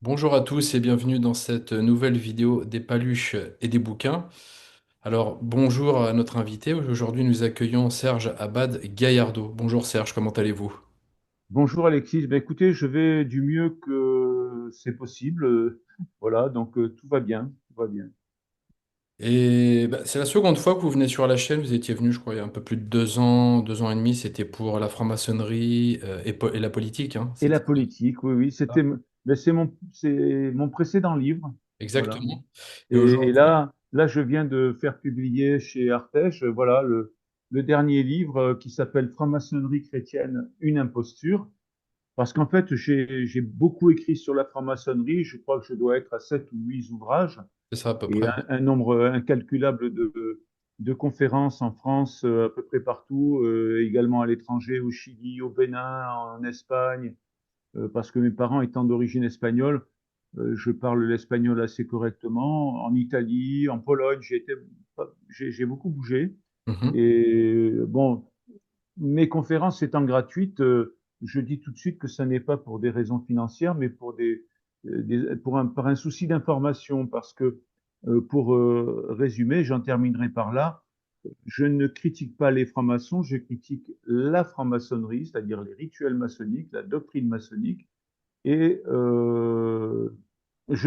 Bonjour à tous et bienvenue dans cette nouvelle vidéo des paluches et des bouquins. Alors bonjour à notre invité. Aujourd'hui nous accueillons Serge Abad Gaillardeau. Bonjour Serge, comment allez-vous? Bonjour Alexis, ben écoutez, je vais du mieux que c'est possible. Voilà, donc tout va bien, tout va bien. C'est la seconde fois que vous venez sur la chaîne. Vous étiez venu, je crois, il y a un peu plus de 2 ans et demi. C'était pour la franc-maçonnerie et la politique, hein. Et la C'était politique, oui, oui, ça. ben, c'est mon précédent livre, voilà. Exactement. Et Et aujourd'hui, là, je viens de faire publier chez Artege, voilà, le dernier livre qui s'appelle Franc-maçonnerie chrétienne, une imposture. Parce qu'en fait, j'ai beaucoup écrit sur la franc-maçonnerie. Je crois que je dois être à 7 ou 8 ouvrages. c'est ça à peu Et près. un nombre incalculable de conférences en France, à peu près partout, également à l'étranger, au Chili, au Bénin, en Espagne, parce que mes parents étant d'origine espagnole, je parle l'espagnol assez correctement. En Italie, en Pologne, j'ai beaucoup bougé. Mhm. Et bon, mes conférences étant gratuites, je dis tout de suite que ce n'est pas pour des raisons financières, mais par un souci d'information, parce que, pour résumer, j'en terminerai par là, je ne critique pas les francs-maçons, je critique la franc-maçonnerie, c'est-à-dire les rituels maçonniques, la doctrine maçonnique, et je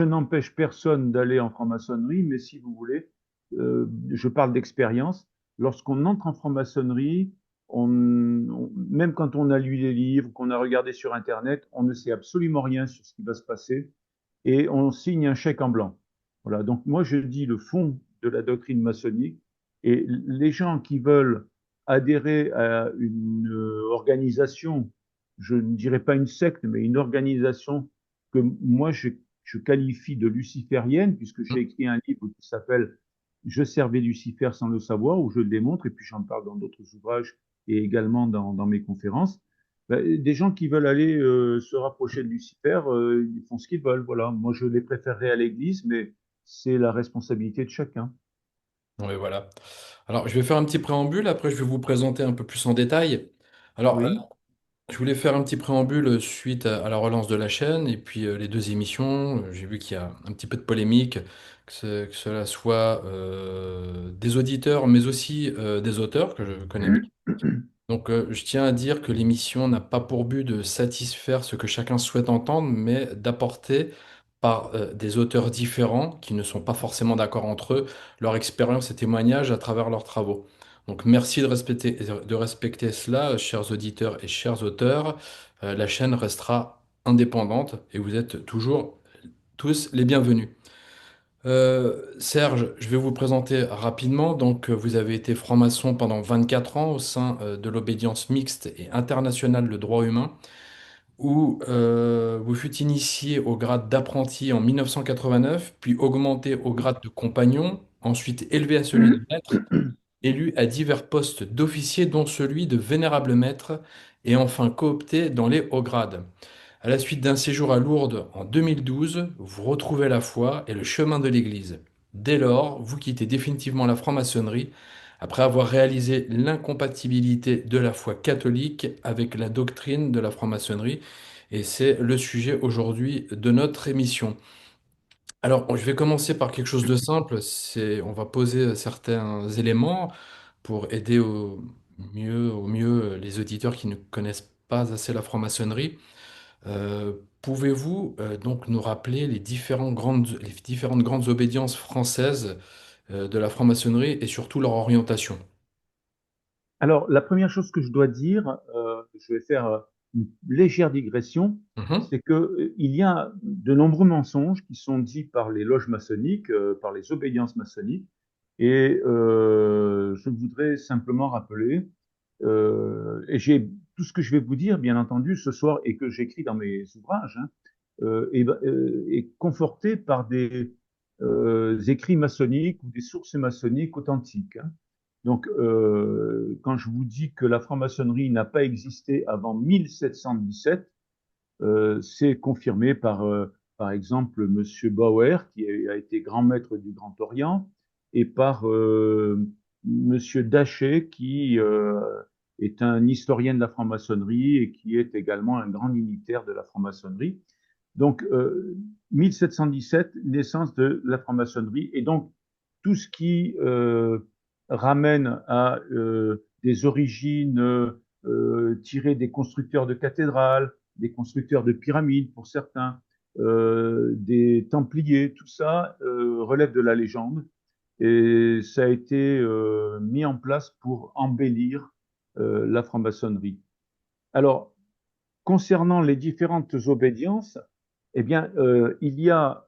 n'empêche personne d'aller en franc-maçonnerie, mais si vous voulez, je parle d'expérience. Lorsqu'on entre en franc-maçonnerie, même quand on a lu les livres, qu'on a regardé sur Internet, on ne sait absolument rien sur ce qui va se passer et on signe un chèque en blanc. Voilà. Donc moi, je dis le fond de la doctrine maçonnique et les gens qui veulent adhérer à une organisation, je ne dirais pas une secte, mais une organisation que moi je qualifie de luciférienne, puisque j'ai écrit un livre qui s'appelle Je servais Lucifer sans le savoir, où je le démontre, et puis j'en parle dans d'autres ouvrages et également dans mes conférences. Ben, des gens qui veulent aller se rapprocher de Lucifer, ils font ce qu'ils veulent. Voilà. Moi, je les préférerais à l'église, mais c'est la responsabilité de chacun. Oui, voilà. Alors, je vais faire un petit préambule, après je vais vous présenter un peu plus en détail. Alors, Oui. je voulais faire un petit préambule suite à la relance de la chaîne et puis les deux émissions. J'ai vu qu'il y a un petit peu de polémique, que cela soit des auditeurs, mais aussi des auteurs que je connais bien. Donc, je tiens à dire que l'émission n'a pas pour but de satisfaire ce que chacun souhaite entendre, mais d'apporter par des auteurs différents qui ne sont pas forcément d'accord entre eux leur expérience et témoignages à travers leurs travaux. Donc, merci de respecter cela, chers auditeurs et chers auteurs. La chaîne restera indépendante et vous êtes toujours tous les bienvenus. Serge, je vais vous présenter rapidement. Donc, vous avez été franc-maçon pendant 24 ans au sein de l'obédience mixte et internationale de droit humain, où vous fûtes initié au grade d'apprenti en 1989, puis augmenté au grade de compagnon, ensuite élevé à celui de maître, élu à divers postes d'officier, dont celui de vénérable maître, et enfin coopté dans les hauts grades. À la suite d'un séjour à Lourdes en 2012, vous retrouvez la foi et le chemin de l'Église. Dès lors, vous quittez définitivement la franc-maçonnerie après avoir réalisé l'incompatibilité de la foi catholique avec la doctrine de la franc-maçonnerie. Et c'est le sujet aujourd'hui de notre émission. Alors, je vais commencer par quelque chose de simple. On va poser certains éléments pour aider au mieux les auditeurs qui ne connaissent pas assez la franc-maçonnerie. Pouvez-vous donc nous rappeler les différentes grandes obédiences françaises de la franc-maçonnerie et surtout leur orientation? Alors, la première chose que je dois dire, je vais faire une légère digression, Mhm. c'est que il y a de nombreux mensonges qui sont dits par les loges maçonniques, par les obédiences maçonniques, et je voudrais simplement rappeler, et j'ai tout ce que je vais vous dire, bien entendu, ce soir, et que j'écris dans mes ouvrages, hein, est conforté par des écrits maçonniques ou des sources maçonniques authentiques, hein. Donc, quand je vous dis que la franc-maçonnerie n'a pas existé avant 1717, c'est confirmé par exemple, Monsieur Bauer, qui a été grand maître du Grand Orient, et par Monsieur Daché, qui est un historien de la franc-maçonnerie et qui est également un grand dignitaire de la franc-maçonnerie. Donc, 1717, naissance de la franc-maçonnerie, et donc tout ce qui ramène à des origines tirées des constructeurs de cathédrales, des constructeurs de pyramides pour certains, des Templiers, tout ça relève de la légende et ça a été mis en place pour embellir la franc-maçonnerie. Alors, concernant les différentes obédiences, eh bien, il y a,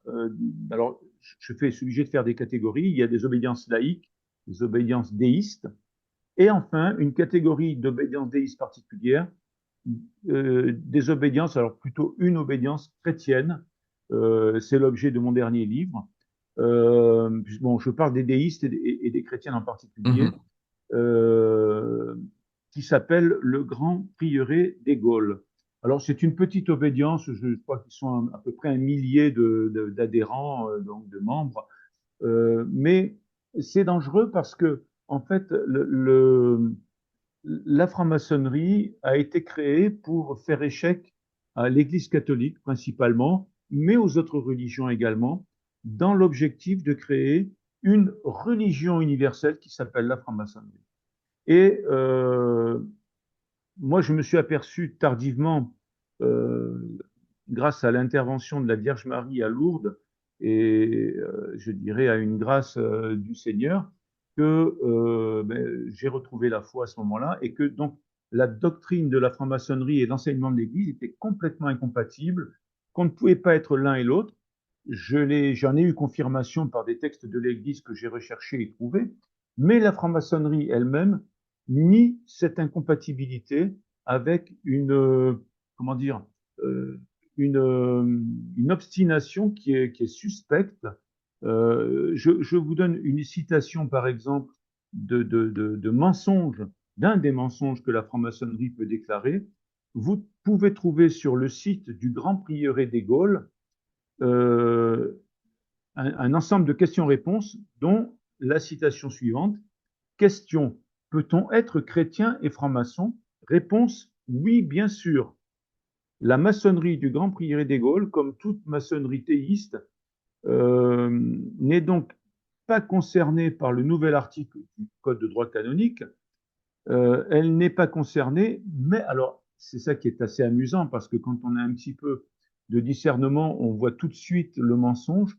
alors, suis obligé de faire des catégories. Il y a des obédiences laïques, des obédiences déistes, et enfin, une catégorie d'obédience déiste particulière, des obédiences, alors plutôt une obédience chrétienne. C'est l'objet de mon dernier livre. Bon, je parle des déistes et des chrétiennes en particulier, Mhm. euh, qui s'appelle le Grand Prieuré des Gaules. Alors, c'est une petite obédience, je crois qu'ils sont à peu près un millier d'adhérents, donc de membres, mais c'est dangereux parce que, en fait, la franc-maçonnerie a été créée pour faire échec à l'Église catholique principalement, mais aux autres religions également, dans l'objectif de créer une religion universelle qui s'appelle la franc-maçonnerie. Et moi, je me suis aperçu tardivement, euh, grâce à l'intervention de la Vierge Marie à Lourdes, et je dirais à une grâce du Seigneur, que j'ai retrouvé la foi à ce moment-là, et que donc la doctrine de la franc-maçonnerie et l'enseignement de l'Église étaient complètement incompatibles, qu'on ne pouvait pas être l'un et l'autre. J'en ai eu confirmation par des textes de l'Église que j'ai recherchés et trouvés, mais la franc-maçonnerie elle-même nie cette incompatibilité avec comment dire, euh, une, euh, une obstination qui est suspecte. Je vous donne une citation, par exemple, de mensonge, d'un des mensonges que la franc-maçonnerie peut déclarer. Vous pouvez trouver sur le site du Grand Prieuré des Gaules euh, un ensemble de questions-réponses, dont la citation suivante. Question: peut-on être chrétien et franc-maçon? Réponse: oui, bien sûr. La maçonnerie du Grand Prieuré des Gaules, comme toute maçonnerie théiste, euh, n'est donc pas concernée par le nouvel article du Code de droit canonique. Elle n'est pas concernée, mais alors, c'est ça qui est assez amusant, parce que quand on a un petit peu de discernement, on voit tout de suite le mensonge.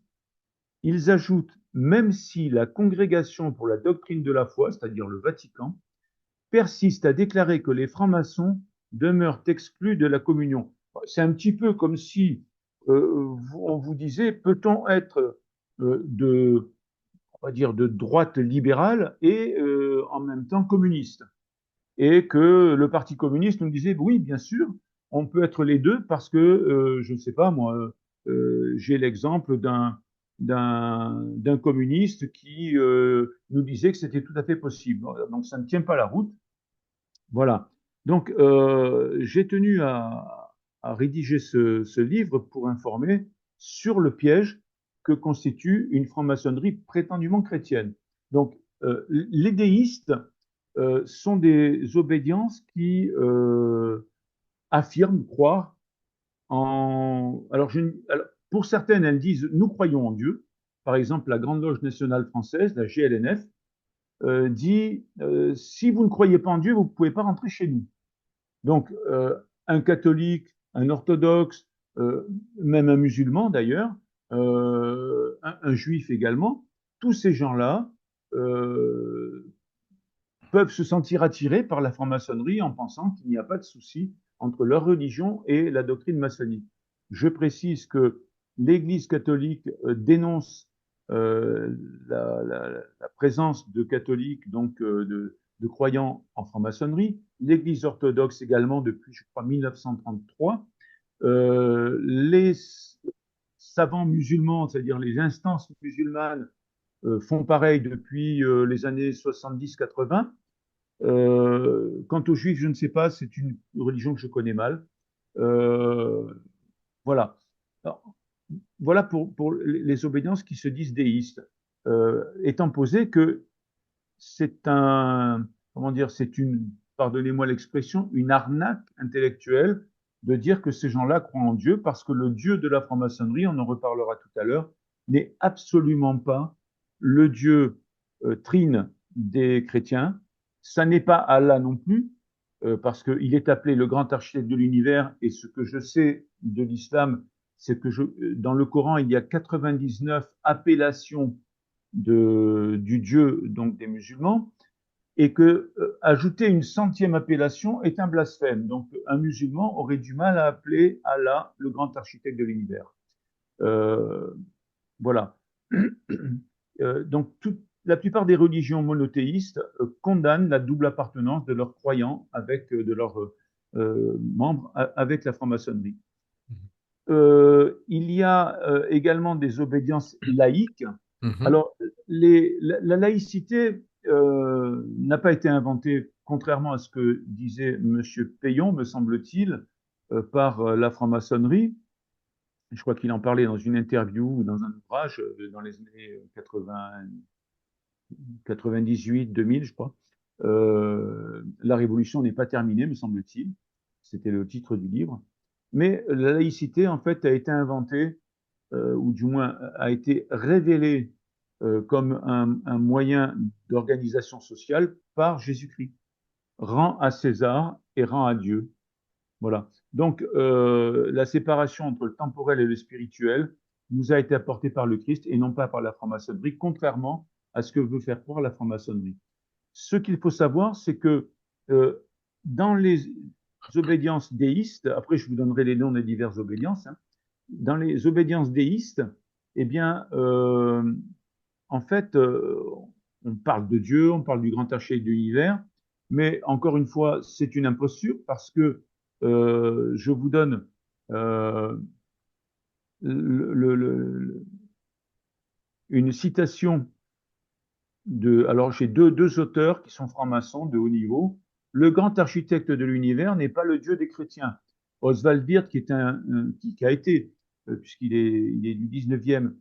Ils ajoutent: même si la Congrégation pour la doctrine de la foi, c'est-à-dire le Vatican, persiste à déclarer que les francs-maçons demeurent exclus de la communion. C'est un petit peu comme si on vous disait: peut-on être on va dire, de droite libérale et en même temps communiste? Et que le Parti communiste nous disait: oui, bien sûr, on peut être les deux parce que, je ne sais pas moi, j'ai l'exemple d'un communiste qui nous disait que c'était tout à fait possible. Donc ça ne tient pas la route. Voilà. Donc, j'ai tenu à rédiger ce livre pour informer sur le piège que constitue une franc-maçonnerie prétendument chrétienne. Donc, les déistes sont des obédiences qui affirment croire en... Alors, pour certaines, elles disent: nous croyons en Dieu. Par exemple, la Grande Loge nationale française, la GLNF, dit: si vous ne croyez pas en Dieu, vous ne pouvez pas rentrer chez nous. Donc, un catholique, un orthodoxe, même un musulman d'ailleurs, un juif également, tous ces gens-là euh, peuvent se sentir attirés par la franc-maçonnerie en pensant qu'il n'y a pas de souci entre leur religion et la doctrine maçonnique. Je précise que l'Église catholique dénonce euh, la présence de catholiques, donc de croyants en franc-maçonnerie, l'Église orthodoxe également depuis, je crois, 1933. Les savants musulmans, c'est-à-dire les instances musulmanes, font pareil depuis les années 70-80. Quant aux juifs, je ne sais pas, c'est une religion que je connais mal. Euh, voilà. Alors, voilà pour les obédiences qui se disent déistes, étant posé que c'est comment dire, c'est une, pardonnez-moi l'expression, une arnaque intellectuelle de dire que ces gens-là croient en Dieu parce que le Dieu de la franc-maçonnerie, on en reparlera tout à l'heure, n'est absolument pas le Dieu trine des chrétiens. Ça n'est pas Allah non plus, parce qu'il est appelé le grand architecte de l'univers, et ce que je sais de l'islam, c'est que dans le Coran, il y a 99 appellations du Dieu donc des musulmans, et que ajouter une centième appellation est un blasphème. Donc un musulman aurait du mal à appeler Allah le grand architecte de l'univers. Euh, voilà. Donc la plupart des religions monothéistes condamnent la double appartenance de leurs croyants avec de leurs membres avec la franc-maçonnerie. Il y a également des obédiences laïques. Mhm. Alors, la laïcité n'a pas été inventée, contrairement à ce que disait M. Payon, me semble-t-il, par la franc-maçonnerie. Je crois qu'il en parlait dans une interview ou dans un ouvrage dans les années 80, 98, 2000, je crois. La révolution n'est pas terminée, me semble-t-il. C'était le titre du livre. Mais la laïcité, en fait, a été inventée, ou du moins a été révélée comme un moyen d'organisation sociale par Jésus-Christ. Rends à César et rends à Dieu. Voilà. Donc, la séparation entre le temporel et le spirituel nous a été apportée par le Christ et non pas par la franc-maçonnerie, contrairement à ce que veut faire croire la franc-maçonnerie. Ce qu'il faut savoir, c'est que euh, dans les obédiences déistes, après je vous donnerai les noms des diverses obédiences, hein, dans les obédiences déistes, eh bien, en fait, on parle de Dieu, on parle du grand architecte de l'univers, mais encore une fois, c'est une imposture parce que je vous donne euh, une citation alors j'ai deux auteurs qui sont francs-maçons de haut niveau. Le grand architecte de l'univers n'est pas le Dieu des chrétiens. Oswald Wirth, qui a été, il est du 19e,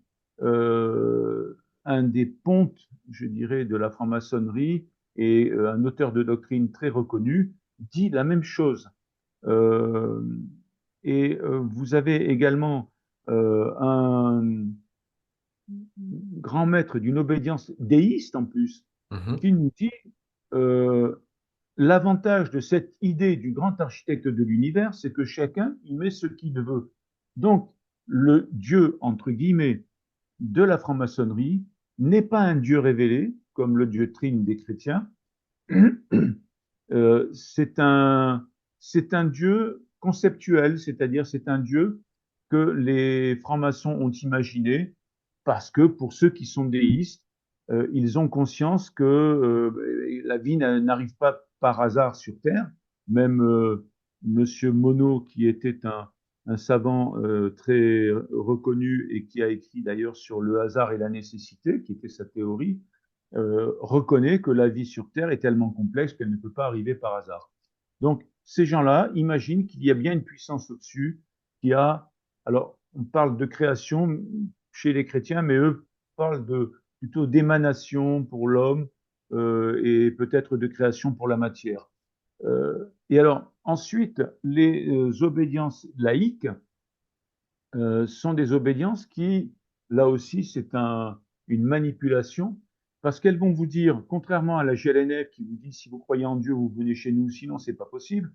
un des pontes, je dirais, de la franc-maçonnerie et un auteur de doctrine très reconnu, dit la même chose. Euh, Vous avez également un grand maître d'une obédience déiste en plus, Mhm. qui nous dit euh, l'avantage de cette idée du grand architecte de l'univers, c'est que chacun y met ce qu'il veut. Donc, le Dieu, entre guillemets, de la franc-maçonnerie n'est pas un Dieu révélé, comme le Dieu trine des chrétiens. Euh, c'est un, c'est un Dieu conceptuel, c'est-à-dire c'est un Dieu que les francs-maçons ont imaginé parce que pour ceux qui sont déistes, ils ont conscience que la vie n'arrive pas par hasard sur Terre. Même Monsieur Monod, qui était un savant très reconnu et qui a écrit d'ailleurs sur le hasard et la nécessité, qui était sa théorie, reconnaît que la vie sur Terre est tellement complexe qu'elle ne peut pas arriver par hasard. Donc, ces gens-là imaginent qu'il y a bien une puissance au-dessus qui a. Alors, on parle de création chez les chrétiens, mais eux parlent plutôt d'émanation pour l'homme et peut-être de création pour la matière. Et alors, ensuite, les obédiences laïques sont des obédiences qui, là aussi, une manipulation, parce qu'elles vont vous dire, contrairement à la GLNF qui vous dit si vous croyez en Dieu, vous venez chez nous, sinon c'est pas possible,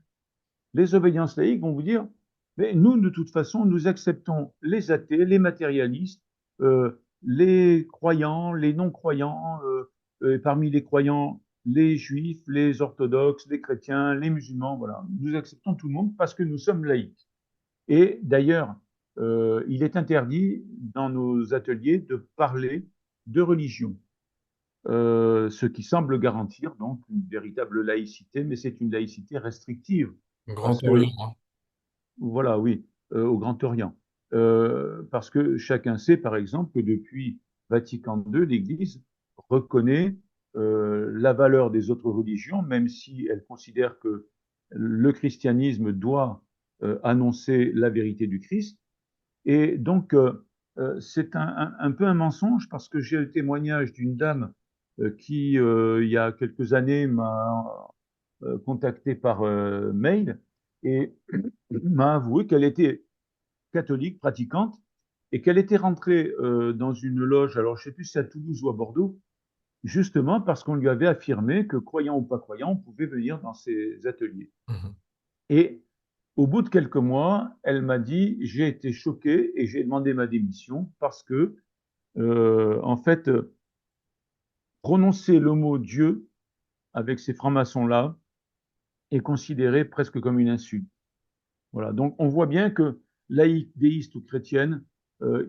les obédiences laïques vont vous dire, mais nous, de toute façon, nous acceptons les athées, les matérialistes, les croyants, les non-croyants, parmi les croyants, les juifs, les orthodoxes, les chrétiens, les musulmans, voilà. Nous acceptons tout le monde parce que nous sommes laïcs. Et d'ailleurs, il est interdit dans nos ateliers de parler de religion, ce qui semble garantir donc une véritable laïcité, mais c'est une laïcité restrictive, parce Grand que, Orient, hein. voilà, oui, au Grand Orient. Parce que chacun sait, par exemple, que depuis Vatican II, l'Église reconnaît la valeur des autres religions, même si elle considère que le christianisme doit annoncer la vérité du Christ. Et donc, c'est un peu un mensonge parce que j'ai le témoignage d'une dame qui, il y a quelques années, m'a contacté par mail et m'a avoué qu'elle était catholique, pratiquante, et qu'elle était rentrée dans une loge, alors je ne sais plus si c'est à Toulouse ou à Bordeaux, justement parce qu'on lui avait affirmé que, croyant ou pas croyant, on pouvait venir dans ses ateliers. Mhm. Et au bout de quelques mois, elle m'a dit, j'ai été choqué et j'ai demandé ma démission parce que, en fait, prononcer le mot Dieu avec ces francs-maçons-là est considéré presque comme une insulte. Voilà. Donc, on voit bien que laïque, déiste ou chrétienne,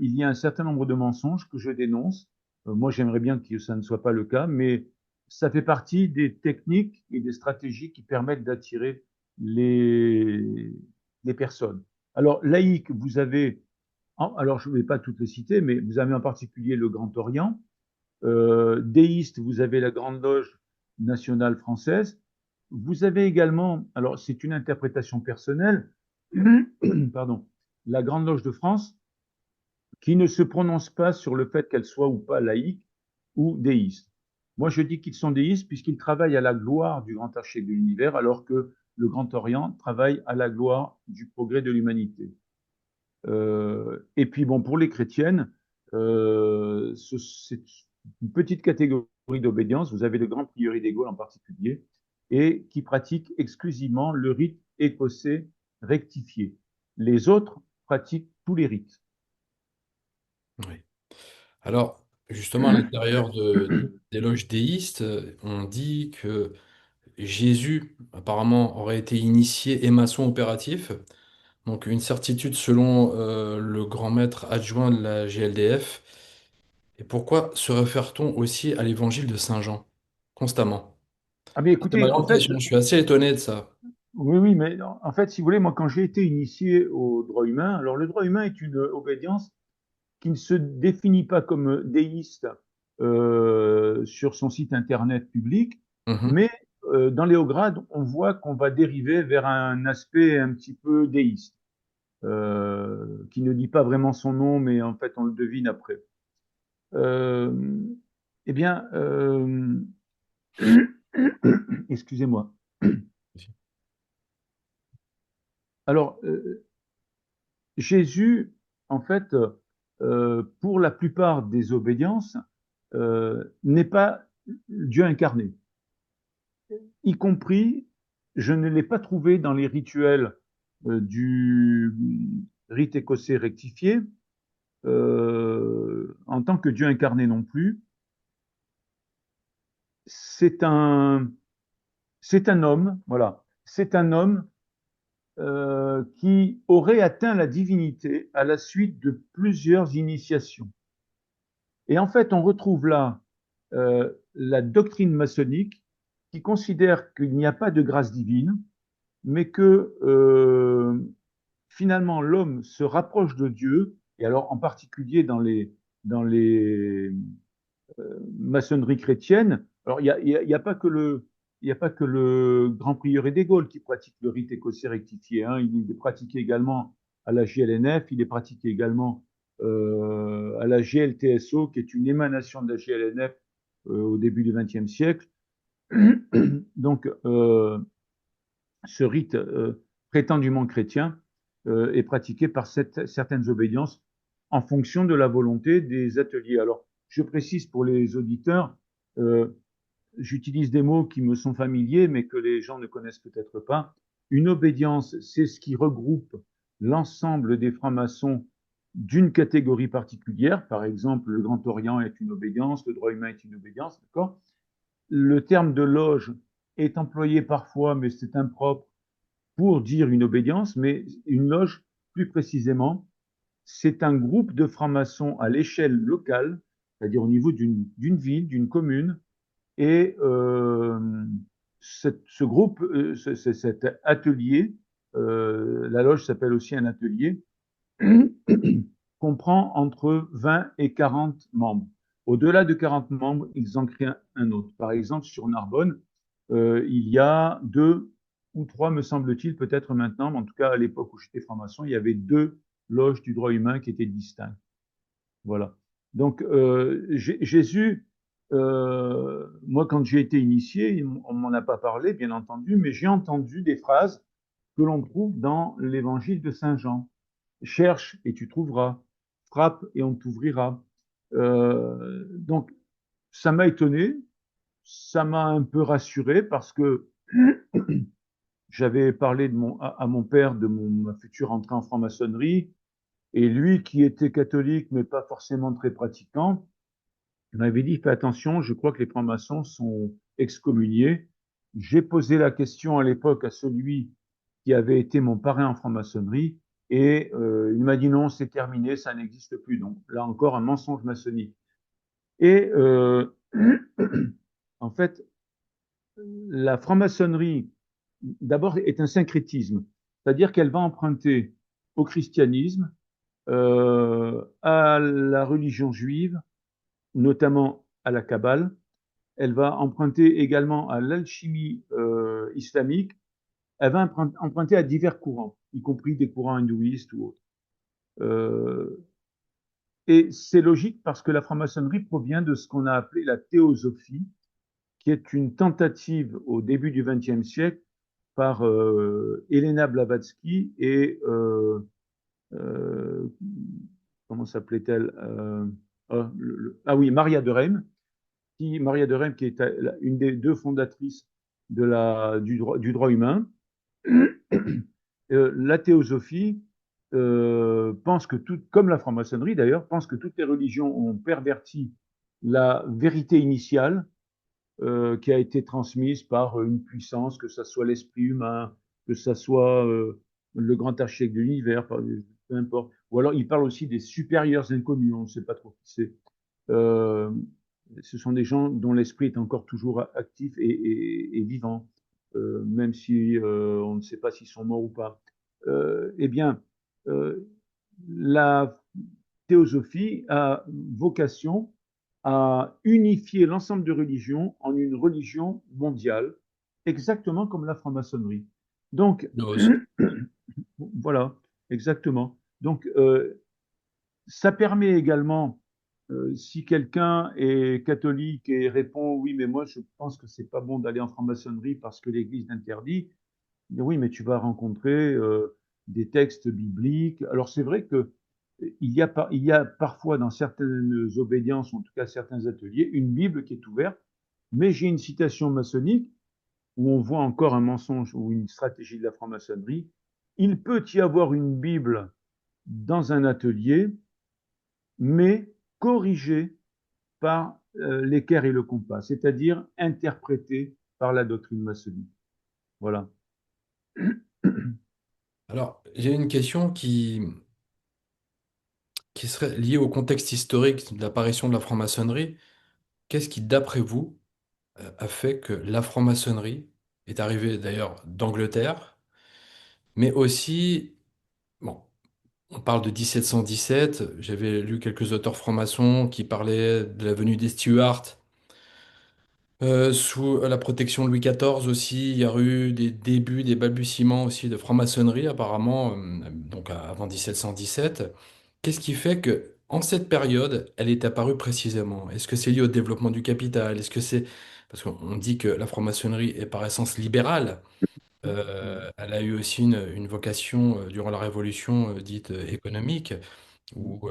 il y a un certain nombre de mensonges que je dénonce. Moi, j'aimerais bien que ça ne soit pas le cas, mais ça fait partie des techniques et des stratégies qui permettent d'attirer les, les personnes. Alors, laïque, vous avez, alors je ne vais pas toutes les citer, mais vous avez en particulier le Grand Orient. Déiste, vous avez la Grande Loge nationale française. Vous avez également, alors c'est une interprétation personnelle, pardon, la Grande Loge de France, qui ne se prononce pas sur le fait qu'elle soit ou pas laïque ou déiste. Moi, je dis qu'ils sont déistes puisqu'ils travaillent à la gloire du grand archer de l'univers, alors que le Grand Orient travaille à la gloire du progrès de l'humanité. Et puis, bon, pour les chrétiennes, c'est une petite catégorie d'obédience. Vous avez le grand prieuré des Gaules en particulier, et qui pratiquent exclusivement le rite écossais rectifié. Les autres pratiquent tous les rites. Oui. Alors, justement, à l'intérieur des loges déistes, on dit que Jésus, apparemment, aurait été initié et maçon opératif. Donc, une certitude selon le grand maître adjoint de la GLDF. Et pourquoi se réfère-t-on aussi à l'évangile de Saint Jean constamment? Ah mais C'est ma écoutez, en grande fait, question, je suis assez étonné de ça. oui, oui, mais en fait, si vous voulez, moi, quand j'ai été initié au droit humain, alors le droit humain est une obédience qui ne se définit pas comme déiste sur son site internet public, Mhm. mais dans les hauts grades, on voit qu'on va dériver vers un aspect un petit peu déiste, qui ne dit pas vraiment son nom, mais en fait, on le devine après. Euh, eh bien, excusez-moi. Alors, Jésus, en fait, pour la plupart des obédiences, n'est pas Dieu incarné. Y compris, je ne l'ai pas trouvé dans les rituels du rite écossais rectifié, en tant que Dieu incarné non plus. C'est un, c'est un homme, voilà, c'est un homme qui aurait atteint la divinité à la suite de plusieurs initiations. Et en fait, on retrouve là la doctrine maçonnique qui considère qu'il n'y a pas de grâce divine, mais que finalement l'homme se rapproche de Dieu, et alors en particulier dans les maçonneries chrétiennes. Alors il y a pas que le il n'y a pas que le grand prieuré des Gaules qui pratique le rite écossais rectifié. Hein. Il est pratiqué également à la GLNF, il est pratiqué également à la GLTSO, qui est une émanation de la GLNF au début du XXe siècle. Donc, ce rite prétendument chrétien est pratiqué par certaines obédiences en fonction de la volonté des ateliers. Alors, je précise pour les auditeurs, euh, j'utilise des mots qui me sont familiers, mais que les gens ne connaissent peut-être pas. Une obédience, c'est ce qui regroupe l'ensemble des francs-maçons d'une catégorie particulière. Par exemple, le Grand Orient est une obédience, le droit humain est une obédience, d'accord? Le terme de loge est employé parfois, mais c'est impropre pour dire une obédience, mais une loge, plus précisément, c'est un groupe de francs-maçons à l'échelle locale, c'est-à-dire au niveau d'une ville, d'une commune, et ce groupe, cet atelier, la loge s'appelle aussi un atelier, comprend entre 20 et 40 membres. Au-delà de 40 membres, ils en créent un autre. Par exemple, sur Narbonne, il y a deux ou trois, me semble-t-il, peut-être maintenant, mais en tout cas à l'époque où j'étais franc-maçon, il y avait deux loges du droit humain qui étaient distinctes. Voilà. Donc Jésus, moi quand j'ai été initié, on m'en a pas parlé, bien entendu, mais j'ai entendu des phrases que l'on trouve dans l'évangile de Saint Jean. Cherche et tu trouveras, frappe et on t'ouvrira. Donc, ça m'a étonné, ça m'a un peu rassuré parce que j'avais parlé à mon père de ma future entrée en franc-maçonnerie, et lui, qui était catholique mais pas forcément très pratiquant, m'avait dit, fais attention, je crois que les francs-maçons sont excommuniés. J'ai posé la question à l'époque à celui qui avait été mon parrain en franc-maçonnerie, et il m'a dit non, c'est terminé, ça n'existe plus. Donc là encore, un mensonge maçonnique. Et en fait, la franc-maçonnerie, d'abord, est un syncrétisme, c'est-à-dire qu'elle va emprunter au christianisme, à la religion juive, notamment à la Kabbale. Elle va emprunter également à l'alchimie islamique. Elle va emprunter à divers courants, y compris des courants hindouistes ou autres. Euh, et c'est logique parce que la franc-maçonnerie provient de ce qu'on a appelé la théosophie, qui est une tentative au début du XXe siècle par Helena Blavatsky et euh, comment s'appelait-elle ah oui, Maria de Rem, qui est une des deux fondatrices du droit humain. La théosophie pense que comme la franc-maçonnerie d'ailleurs, pense que toutes les religions ont perverti la vérité initiale qui a été transmise par une puissance, que ce soit l'esprit humain, que ce soit le grand architecte de l'univers, peu importe. Ou alors il parle aussi des supérieurs inconnus, on ne sait pas trop qui c'est. Euh, Ce sont des gens dont l'esprit est encore toujours actif et vivant, même si on ne sait pas s'ils sont morts ou pas. Eh bien, euh, la théosophie a vocation à unifier l'ensemble de religions en une religion mondiale, exactement comme la franc-maçonnerie. Donc, Gnosis. voilà, exactement. Donc, ça permet également, si quelqu'un est catholique et répond oui, mais moi je pense que c'est pas bon d'aller en franc-maçonnerie parce que l'Église l'interdit, oui, mais tu vas rencontrer des textes bibliques. Alors c'est vrai que il y a parfois dans certaines obédiences, en tout cas certains ateliers, une Bible qui est ouverte, mais j'ai une citation maçonnique où on voit encore un mensonge ou une stratégie de la franc-maçonnerie. Il peut y avoir une Bible dans un atelier, mais corrigée par l'équerre et le compas, c'est-à-dire interprétée par la doctrine maçonnique. Voilà. Alors, j'ai une question qui serait liée au contexte historique de l'apparition de la franc-maçonnerie. Qu'est-ce qui, d'après vous, a fait que la franc-maçonnerie est arrivée d'ailleurs d'Angleterre, mais aussi, bon, on parle de 1717, j'avais lu quelques auteurs francs-maçons qui parlaient de la venue des Stuarts. Sous la protection de Louis XIV aussi, il y a eu des débuts, des balbutiements aussi de franc-maçonnerie apparemment, donc avant 1717. Qu'est-ce qui fait que, en cette période, elle est apparue précisément? Est-ce que c'est lié au développement du capital? Est-ce que c'est... Parce qu'on dit que la franc-maçonnerie est par essence libérale. Elle a eu aussi une vocation durant la Révolution dite économique, où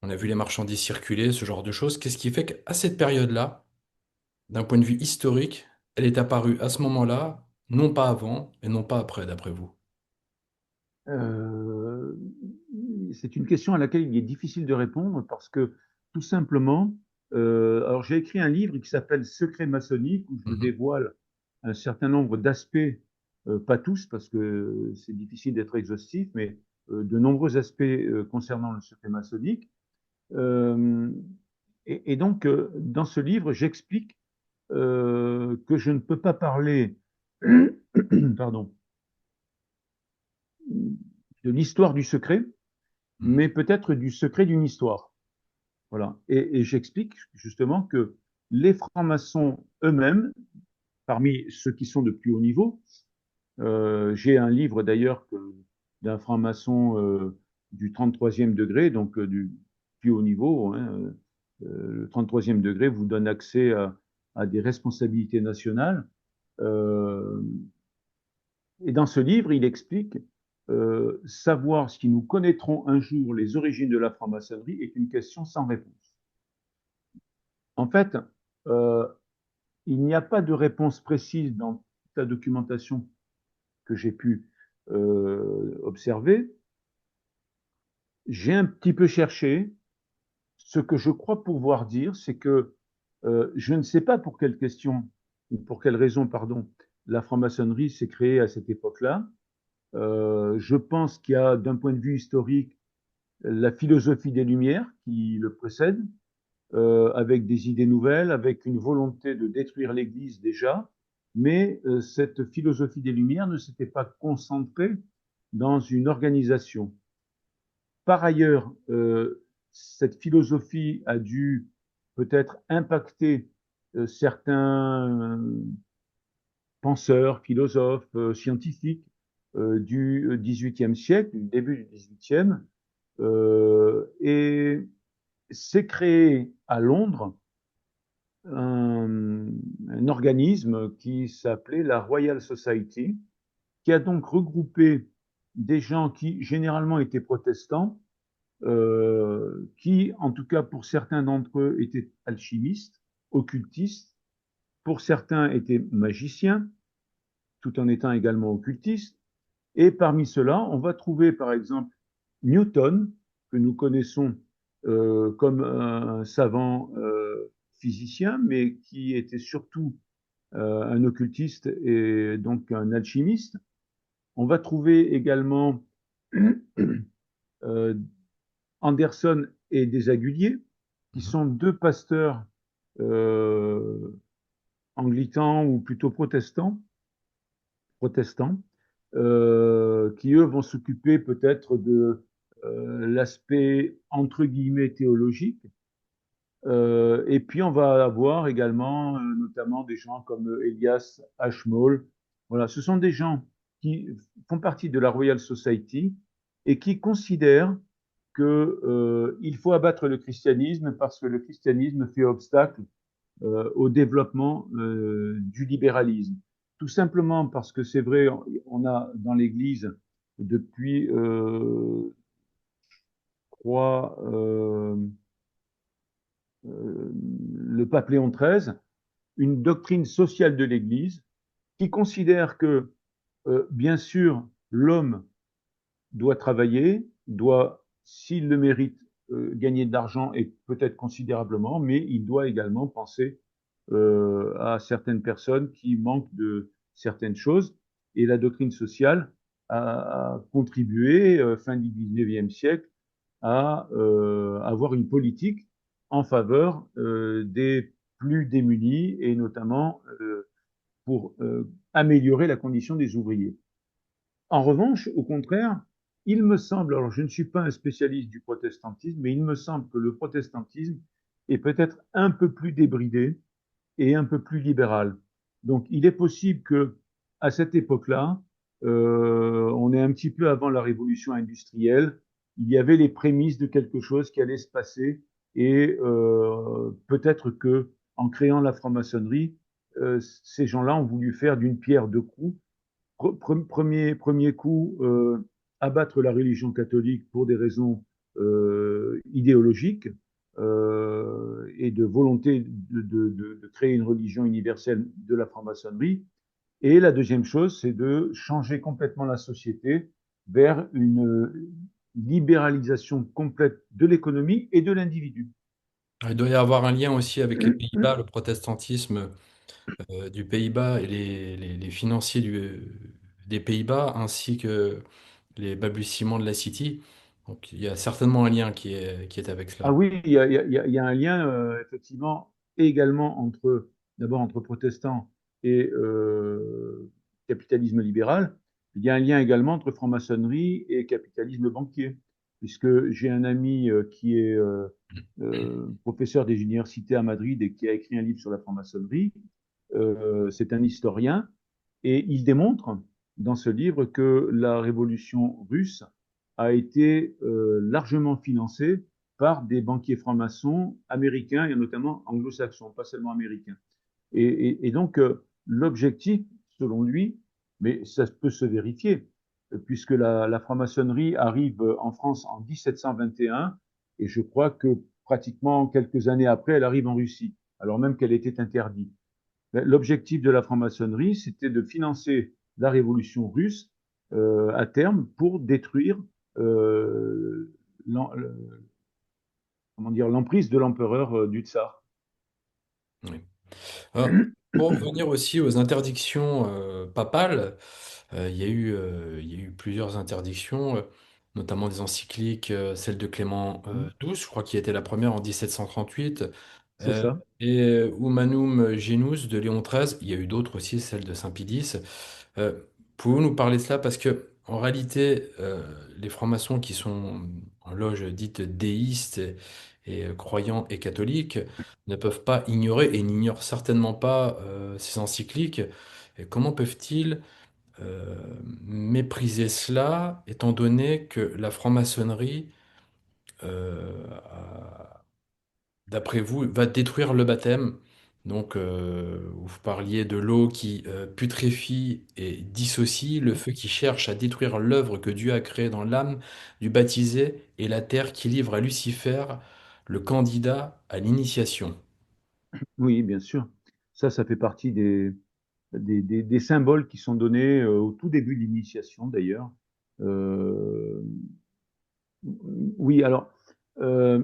on a vu les marchandises circuler, ce genre de choses. Qu'est-ce qui fait qu'à cette période-là, d'un point de vue historique, elle est apparue à ce moment-là, non pas avant et non pas après, d'après vous? Euh, c'est une question à laquelle il est difficile de répondre parce que tout simplement, alors j'ai écrit un livre qui s'appelle Secret maçonnique où je Mhm. dévoile un certain nombre d'aspects, pas tous parce que c'est difficile d'être exhaustif, mais de nombreux aspects concernant le secret maçonnique. Euh, et donc, dans ce livre, j'explique que je ne peux pas parler, pardon, de l'histoire du secret, Mhm. mais peut-être du secret d'une histoire. Voilà. Et j'explique justement que les francs-maçons eux-mêmes, parmi ceux qui sont de plus haut niveau, j'ai un livre d'ailleurs d'un franc-maçon du 33e degré, donc du plus haut niveau. Hein, le 33e degré vous donne accès à des responsabilités nationales. Euh, Et dans ce livre, il explique savoir si nous connaîtrons un jour les origines de la franc-maçonnerie est une question sans réponse. En fait, euh, il n'y a pas de réponse précise dans toute la documentation que j'ai pu observer. J'ai un petit peu cherché. Ce que je crois pouvoir dire, c'est que je ne sais pas pour quelle question, ou pour quelle raison, pardon, la franc-maçonnerie s'est créée à cette époque-là. Je pense qu'il y a, d'un point de vue historique, la philosophie des Lumières qui le précède, avec des idées nouvelles, avec une volonté de détruire l'Église déjà, mais cette philosophie des Lumières ne s'était pas concentrée dans une organisation. Par ailleurs, cette philosophie a dû peut-être impacter certains penseurs, philosophes, scientifiques du XVIIIe siècle, du début du XVIIIe, et s'est créé à Londres un organisme qui s'appelait la Royal Society, qui a donc regroupé des gens qui généralement étaient protestants, qui, en tout cas pour certains d'entre eux, étaient alchimistes, occultistes, pour certains étaient magiciens, tout en étant également occultistes. Et parmi ceux-là, on va trouver par exemple Newton, que nous connaissons comme un savant physicien, mais qui était surtout un occultiste et donc un alchimiste. On va trouver également euh, Anderson et Desaguliers, qui Mhm. sont deux pasteurs euh, anglicans ou plutôt protestants, qui eux vont s'occuper peut-être de l'aspect entre guillemets théologique. Et puis on va avoir également notamment des gens comme Elias Ashmole. Voilà, ce sont des gens qui font partie de la Royal Society et qui considèrent que il faut abattre le christianisme parce que le christianisme fait obstacle au développement du libéralisme. Tout simplement parce que c'est vrai, on a dans l'Église depuis crois, le pape Léon XIII une doctrine sociale de l'Église qui considère que, bien sûr, l'homme doit travailler, doit, s'il le mérite, gagner de l'argent et peut-être considérablement, mais il doit également penser à certaines personnes qui manquent de certaines choses. Et la doctrine sociale a contribué, fin du XIXe siècle, à avoir une politique en faveur des plus démunis et notamment pour améliorer la condition des ouvriers. En revanche, au contraire, il me semble, alors je ne suis pas un spécialiste du protestantisme, mais il me semble que le protestantisme est peut-être un peu plus débridé et un peu plus libéral. Donc, il est possible que, à cette époque-là, on est un petit peu avant la révolution industrielle, il y avait les prémices de quelque chose qui allait se passer et peut-être que, en créant la franc-maçonnerie, ces gens-là ont voulu faire d'une pierre deux coups premier coup, abattre la religion catholique pour des raisons idéologiques et de volonté de créer une religion universelle de la franc-maçonnerie. Et la deuxième chose, c'est de changer complètement la société vers une libéralisation complète de l'économie et de l'individu. Il doit y avoir un lien aussi avec les Pays-Bas, le protestantisme du Pays-Bas et les financiers des Pays-Bas, ainsi que les balbutiements de la City. Donc il y a certainement un lien qui est avec Ah cela. oui, il y a un lien effectivement également entre d'abord entre protestants et capitalisme libéral. Il y a un lien également entre franc-maçonnerie et capitalisme banquier, puisque j'ai un ami qui est professeur des universités à Madrid et qui a écrit un livre sur la franc-maçonnerie. C'est un historien et il démontre dans ce livre que la révolution russe a été largement financée par des banquiers francs-maçons américains et notamment anglo-saxons, pas seulement américains. Et donc, l'objectif, selon lui, mais ça peut se vérifier, puisque la franc-maçonnerie arrive en France en 1721, et je crois que pratiquement quelques années après, elle arrive en Russie, alors même qu'elle était interdite. L'objectif de la franc-maçonnerie, c'était de financer la révolution russe à terme pour détruire euh, comment dire, l'emprise de l'empereur du tsar. Oui. Alors, pour revenir aussi aux interdictions papales, il y a eu plusieurs interdictions, notamment des encycliques, celle de Clément XII, je crois, qui était la première en 1738, C'est ça. et Humanum Genus de Léon XIII. Il y a eu d'autres aussi, celle de Saint Pie X. Euh, Pouvez-vous nous parler de cela? Parce que, en réalité, les francs-maçons qui sont en loge dite déiste et croyants et catholiques ne peuvent pas ignorer et n'ignorent certainement pas ces encycliques. Et comment peuvent-ils euh, mépriser cela, étant donné que la franc-maçonnerie, d'après vous, va détruire le baptême? Donc, vous parliez de l'eau qui putréfie et dissocie, le feu qui cherche à détruire l'œuvre que Dieu a créée dans l'âme du baptisé, et la terre qui livre à Lucifer le candidat à l'initiation. Oui, bien sûr. Ça fait partie des symboles qui sont donnés au tout début de l'initiation, d'ailleurs. Euh, oui, alors, euh,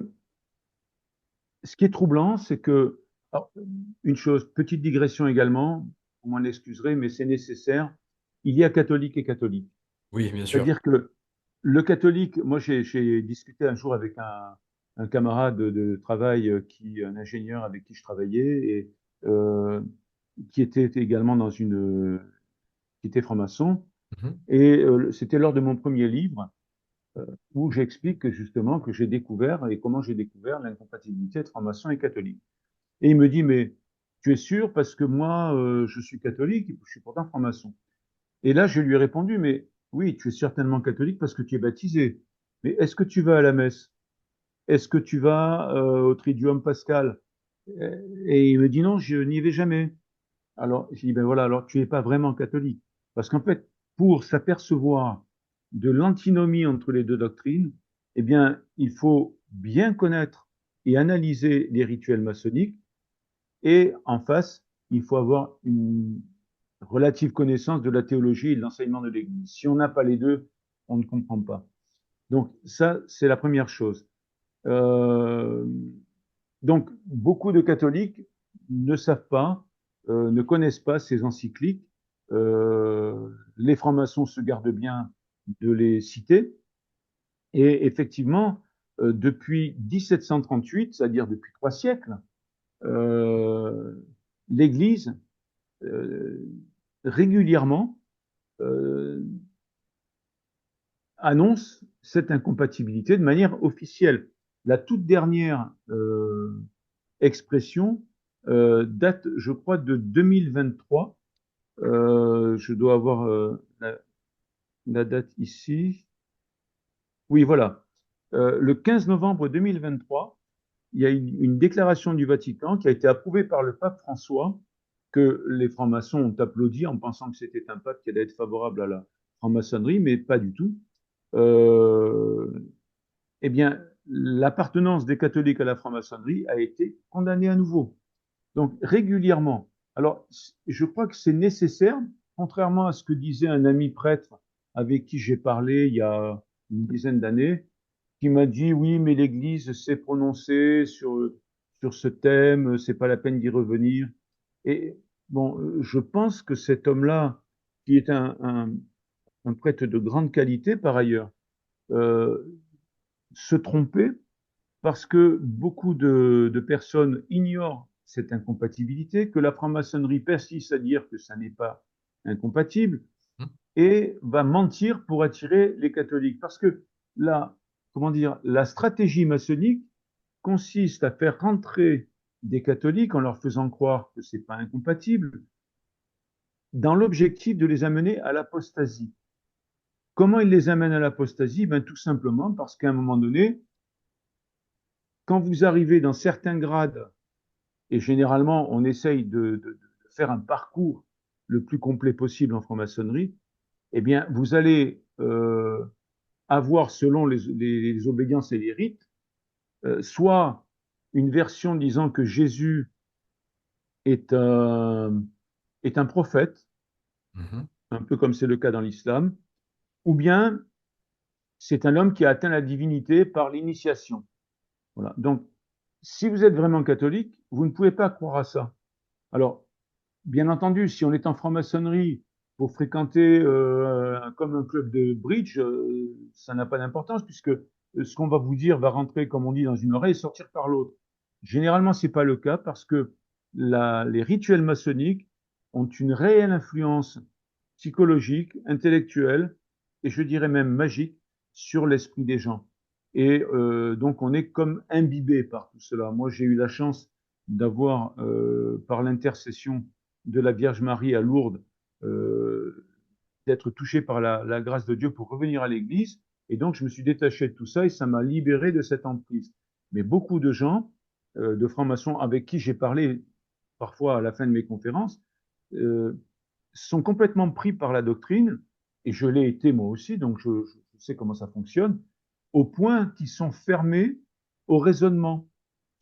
ce qui est troublant, c'est que, alors, une chose, petite digression également, vous m'en excuserez, mais c'est nécessaire, il y a catholique et catholique. Oui, bien sûr. C'est-à-dire que le catholique, moi j'ai discuté un jour avec un camarade de travail, un ingénieur avec qui je travaillais, et euh, qui était également qui était franc-maçon. Mhm. Et c'était lors de mon premier livre où j'explique que justement que j'ai découvert et comment j'ai découvert l'incompatibilité de franc-maçon et catholique. Et il me dit, mais tu es sûr parce que moi, je suis catholique, je suis pourtant franc-maçon. Et là, je lui ai répondu, mais oui, tu es certainement catholique parce que tu es baptisé. Mais est-ce que tu vas à la messe? Est-ce que tu vas au Triduum Pascal? Et il me dit, non, je n'y vais jamais. Alors, je dis, ben voilà, alors tu n'es pas vraiment catholique. Parce qu'en fait, pour s'apercevoir de l'antinomie entre les deux doctrines, eh bien, il faut bien connaître et analyser les rituels maçonniques, et en face, il faut avoir une relative connaissance de la théologie et de l'enseignement de l'Église. Si on n'a pas les deux, on ne comprend pas. Donc ça, c'est la première chose. Euh, donc beaucoup de catholiques ne savent pas, ne connaissent pas ces encycliques. Les francs-maçons se gardent bien de les citer. Et effectivement, depuis 1738, c'est-à-dire depuis 3 siècles, euh, l'Église euh, régulièrement euh, annonce cette incompatibilité de manière officielle. La toute dernière expression date, je crois, de 2023. Je dois avoir la date ici. Oui, voilà. Le 15 novembre 2023, il y a une déclaration du Vatican qui a été approuvée par le pape François, que les francs-maçons ont applaudi en pensant que c'était un pape qui allait être favorable à la franc-maçonnerie, mais pas du tout. Euh, eh bien, l'appartenance des catholiques à la franc-maçonnerie a été condamnée à nouveau. Donc, régulièrement. Alors, je crois que c'est nécessaire, contrairement à ce que disait un ami prêtre avec qui j'ai parlé il y a une dizaine d'années, qui m'a dit, oui, mais l'Église s'est prononcée sur ce thème, c'est pas la peine d'y revenir. Et bon, je pense que cet homme-là, qui est un prêtre de grande qualité par ailleurs, euh, se trompait parce que beaucoup de personnes ignorent cette incompatibilité, que la franc-maçonnerie persiste à dire que ça n'est pas incompatible et va mentir pour attirer les catholiques. Parce que comment dire, la stratégie maçonnique consiste à faire rentrer des catholiques en leur faisant croire que c'est pas incompatible, dans l'objectif de les amener à l'apostasie. Comment ils les amènent à l'apostasie? Ben, tout simplement parce qu'à un moment donné, quand vous arrivez dans certains grades, et généralement on essaye de faire un parcours le plus complet possible en franc-maçonnerie, eh bien, vous allez avoir, selon les obédiences et les rites, soit une version disant que Jésus est est un prophète, Mhm. un peu comme c'est le cas dans l'islam, ou bien c'est un homme qui a atteint la divinité par l'initiation. Voilà. Donc, si vous êtes vraiment catholique, vous ne pouvez pas croire à ça. Alors, bien entendu, si on est en franc-maçonnerie pour fréquenter comme un club de bridge, ça n'a pas d'importance puisque ce qu'on va vous dire va rentrer, comme on dit, dans une oreille et sortir par l'autre. Généralement, c'est pas le cas parce que les rituels maçonniques ont une réelle influence psychologique, intellectuelle et je dirais même magique sur l'esprit des gens. Et donc, on est comme imbibé par tout cela. Moi, j'ai eu la chance d'avoir, par l'intercession de la Vierge Marie à Lourdes, euh, d'être touché par la grâce de Dieu pour revenir à l'Église. Et donc, je me suis détaché de tout ça et ça m'a libéré de cette emprise. Mais beaucoup de gens, de francs-maçons avec qui j'ai parlé parfois à la fin de mes conférences, euh, sont complètement pris par la doctrine, et je l'ai été moi aussi, donc je sais comment ça fonctionne, au point qu'ils sont fermés au raisonnement.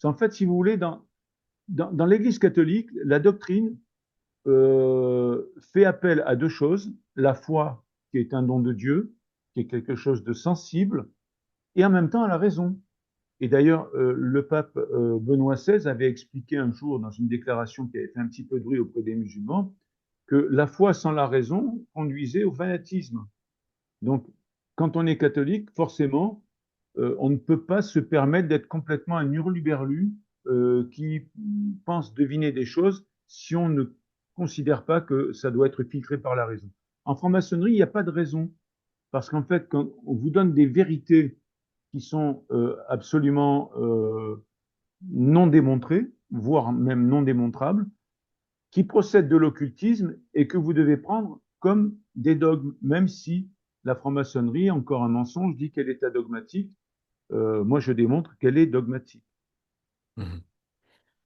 En fait, si vous voulez, dans l'Église catholique, la doctrine fait appel à deux choses, la foi qui est un don de Dieu, qui est quelque chose de sensible, et en même temps à la raison. Et d'ailleurs, le pape Benoît XVI avait expliqué un jour dans une déclaration qui avait fait un petit peu de bruit auprès des musulmans que la foi sans la raison conduisait au fanatisme. Donc, quand on est catholique, forcément, on ne peut pas se permettre d'être complètement un hurluberlu qui pense deviner des choses si on ne considère pas que ça doit être filtré par la raison. En franc-maçonnerie, il n'y a pas de raison, parce qu'en fait, quand on vous donne des vérités qui sont absolument non démontrées, voire même non démontrables, qui procèdent de l'occultisme et que vous devez prendre comme des dogmes, même si la franc-maçonnerie, encore un mensonge, dit qu'elle est adogmatique. Moi, je démontre qu'elle est dogmatique. Mhm.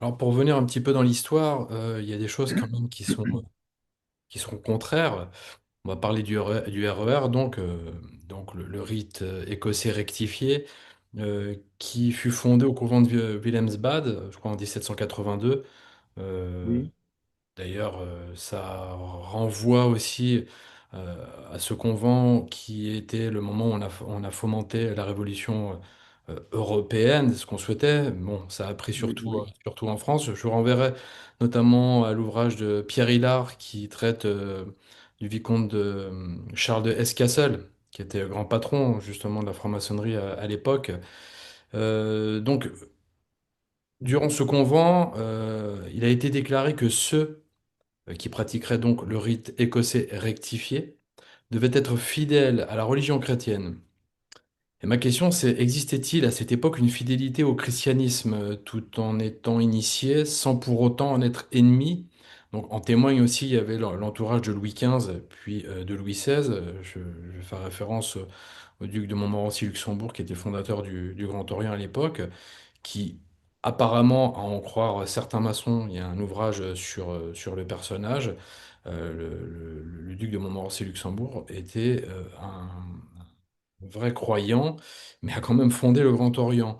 Alors pour revenir un petit peu dans l'histoire, il y a des choses quand même qui sont contraires. On va parler du RER, donc le rite écossais rectifié, qui fut fondé au couvent de Wilhelmsbad, je crois en 1782. Euh, Oui, D'ailleurs, ça renvoie aussi à ce convent qui était le moment où on a fomenté la révolution européenne, ce qu'on souhaitait. Bon, ça a pris oui, surtout, oui, surtout en France. Je vous renverrai notamment à l'ouvrage de Pierre Hillard qui traite du vicomte de Charles de Hesse-Cassel, qui était grand patron justement de la franc-maçonnerie à l'époque. Donc, durant ce convent, il a été déclaré que ceux qui pratiqueraient donc le rite écossais rectifié, devaient être fidèles à la religion chrétienne. Et ma question, c'est, existait-il à cette époque une fidélité au christianisme tout en étant initié, sans pour autant en être ennemi? Donc, en témoigne aussi, il y avait l'entourage de Louis XV, puis de Louis XVI. Je vais faire référence au duc de Montmorency-Luxembourg, qui était fondateur du Grand Orient à l'époque, qui apparemment, à en croire certains maçons, il y a un ouvrage sur le personnage, le duc de Montmorency-Luxembourg était un vrai croyant, mais a quand même fondé le Grand Orient.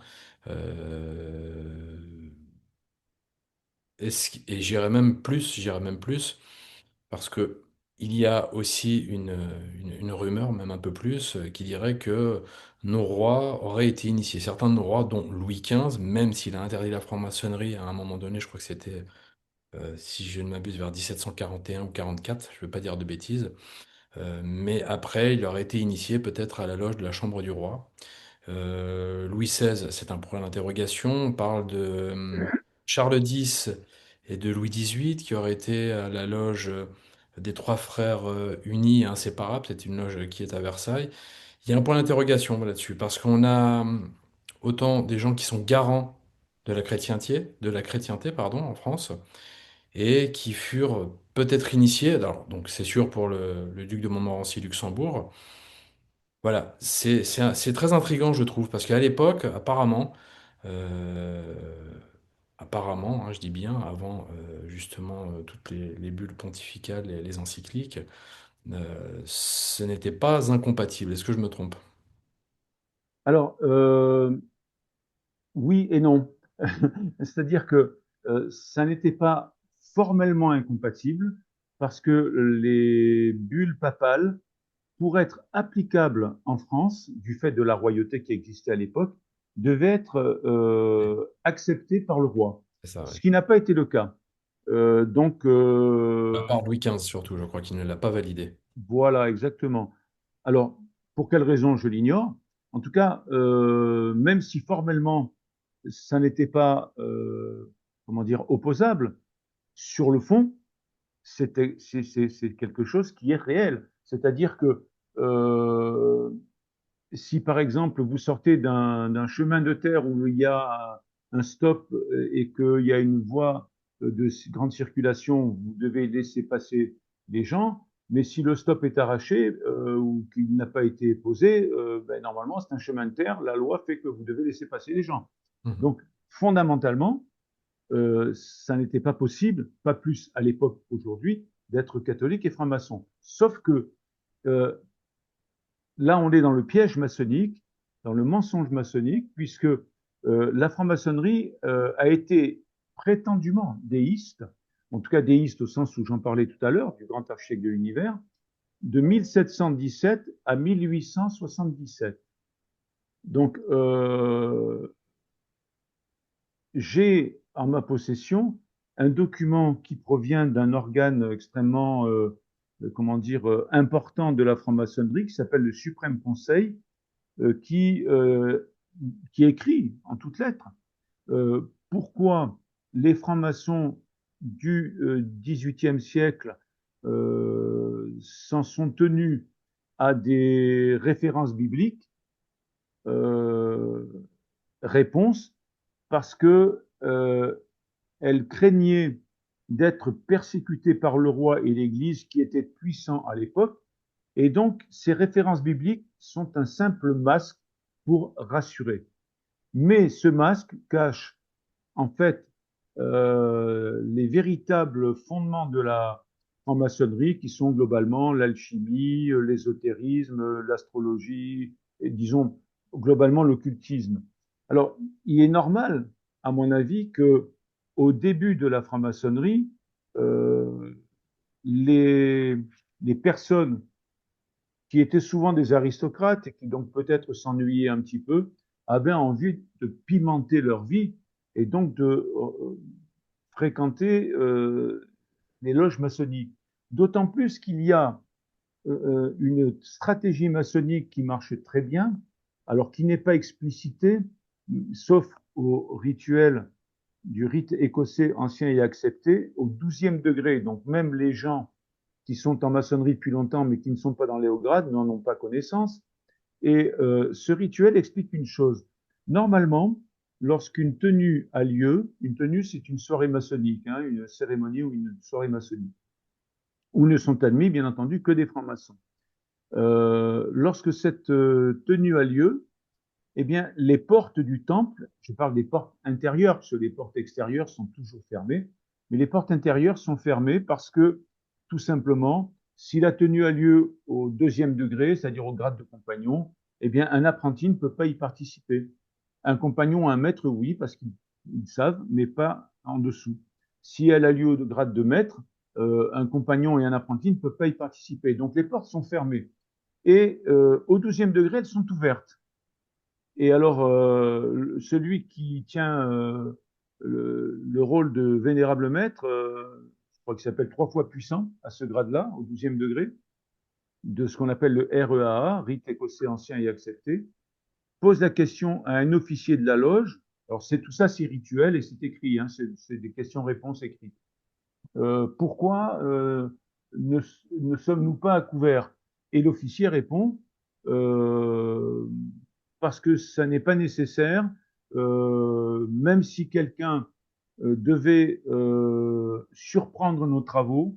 Euh, et j'irais même plus, parce que il y a aussi une rumeur, même un peu plus, qui dirait que nos rois auraient été initiés. Certains de nos rois, dont Louis XV, même s'il a interdit la franc-maçonnerie à un moment donné, je crois que c'était, si je ne m'abuse, vers 1741 ou 44, je ne veux pas dire de bêtises, mais après, il aurait été initié peut-être à la loge de la Chambre du Roi. Louis XVI, c'est un point d'interrogation. On parle de Charles X et de Louis XVIII qui auraient été à la loge des trois frères unis et inséparables. C'est une loge qui est à Versailles. Il y a un point d'interrogation là-dessus parce qu'on a autant des gens qui sont garants de la chrétienté, pardon, en France, et qui furent peut-être initiés. Alors, donc c'est sûr pour le duc de Montmorency-Luxembourg. Voilà, c'est très intriguant, je trouve, parce qu'à l'époque, apparemment, euh, apparemment, hein, je dis bien, avant justement toutes les bulles pontificales et les encycliques, ce n'était pas incompatible. Est-ce que je me trompe? Alors, oui et non. C'est-à-dire que ça n'était pas formellement incompatible parce que les bulles papales, pour être applicables en France, du fait de la royauté qui existait à l'époque, devaient être acceptées par le roi, C'est ça, ce oui. qui n'a pas été le cas. Donc, À part Louis XV surtout, je crois qu'il ne l'a pas validé. voilà, exactement. Alors, pour quelle raison, je l'ignore. En tout cas, même si formellement, ça n'était pas, comment dire, opposable, sur le fond, c'est quelque chose qui est réel. C'est-à-dire que euh, si, par exemple, vous sortez d'un chemin de terre où il y a un stop et qu'il y a une voie de grande circulation, vous devez laisser passer les gens. Mais si le stop est arraché ou qu'il n'a pas été posé, ben, normalement, c'est un chemin de terre. La loi fait que vous devez laisser passer les gens. Mhm. Donc, fondamentalement, ça n'était pas possible, pas plus à l'époque qu'aujourd'hui, d'être catholique et franc-maçon. Sauf que euh, là, on est dans le piège maçonnique, dans le mensonge maçonnique, puisque la franc-maçonnerie a été prétendument déiste, en tout cas déiste au sens où j'en parlais tout à l'heure, du grand architecte de l'univers, de 1717 à 1877. Donc, j'ai en ma possession un document qui provient d'un organe extrêmement, comment dire, important de la franc-maçonnerie, qui s'appelle le Suprême Conseil, euh, qui, euh, qui écrit en toutes lettres pourquoi les francs-maçons du XVIIIe siècle s'en sont tenus à des références bibliques. Euh, Réponse, parce que elle craignait d'être persécutée par le roi et l'Église qui étaient puissants à l'époque. Et donc, ces références bibliques sont un simple masque pour rassurer. Mais ce masque cache en fait les véritables fondements de la franc-maçonnerie qui sont globalement l'alchimie, l'ésotérisme, l'astrologie et disons globalement l'occultisme. Alors, il est normal, à mon avis, que au début de la franc-maçonnerie, euh, les, les personnes qui étaient souvent des aristocrates et qui donc peut-être s'ennuyaient un petit peu, avaient envie de pimenter leur vie et donc de fréquenter les loges maçonniques. D'autant plus qu'il y a une stratégie maçonnique qui marche très bien, alors qui n'est pas explicitée, sauf au rituel du rite écossais ancien et accepté, au 12e degré. Donc même les gens qui sont en maçonnerie depuis longtemps, mais qui ne sont pas dans les hauts grades, n'en ont pas connaissance. Et ce rituel explique une chose. Normalement, lorsqu'une tenue a lieu, une tenue, c'est une soirée maçonnique, hein, une cérémonie ou une soirée maçonnique, où ne sont admis, bien entendu, que des francs-maçons. Lorsque cette tenue a lieu, eh bien, les portes du temple, je parle des portes intérieures, parce que les portes extérieures sont toujours fermées, mais les portes intérieures sont fermées parce que, tout simplement, si la tenue a lieu au 2e degré, c'est-à-dire au grade de compagnon, eh bien, un apprenti ne peut pas y participer. Un compagnon, un maître, oui, parce qu'ils savent, mais pas en dessous. Si elle a lieu au grade de maître, un compagnon et un apprenti ne peuvent pas y participer. Donc, les portes sont fermées. Et au 12e degré, elles sont ouvertes. Et alors, celui qui tient le rôle de vénérable maître, je crois qu'il s'appelle 3 fois puissant à ce grade-là, au 12e degré, de ce qu'on appelle le REAA, rite écossais ancien et accepté, pose la question à un officier de la loge. Alors, c'est tout ça, c'est rituel et c'est écrit, hein, c'est des questions-réponses écrites. Pourquoi ne, ne sommes-nous pas à couvert? Et l'officier répond, euh, parce que ça n'est pas nécessaire, même si quelqu'un devait surprendre nos travaux,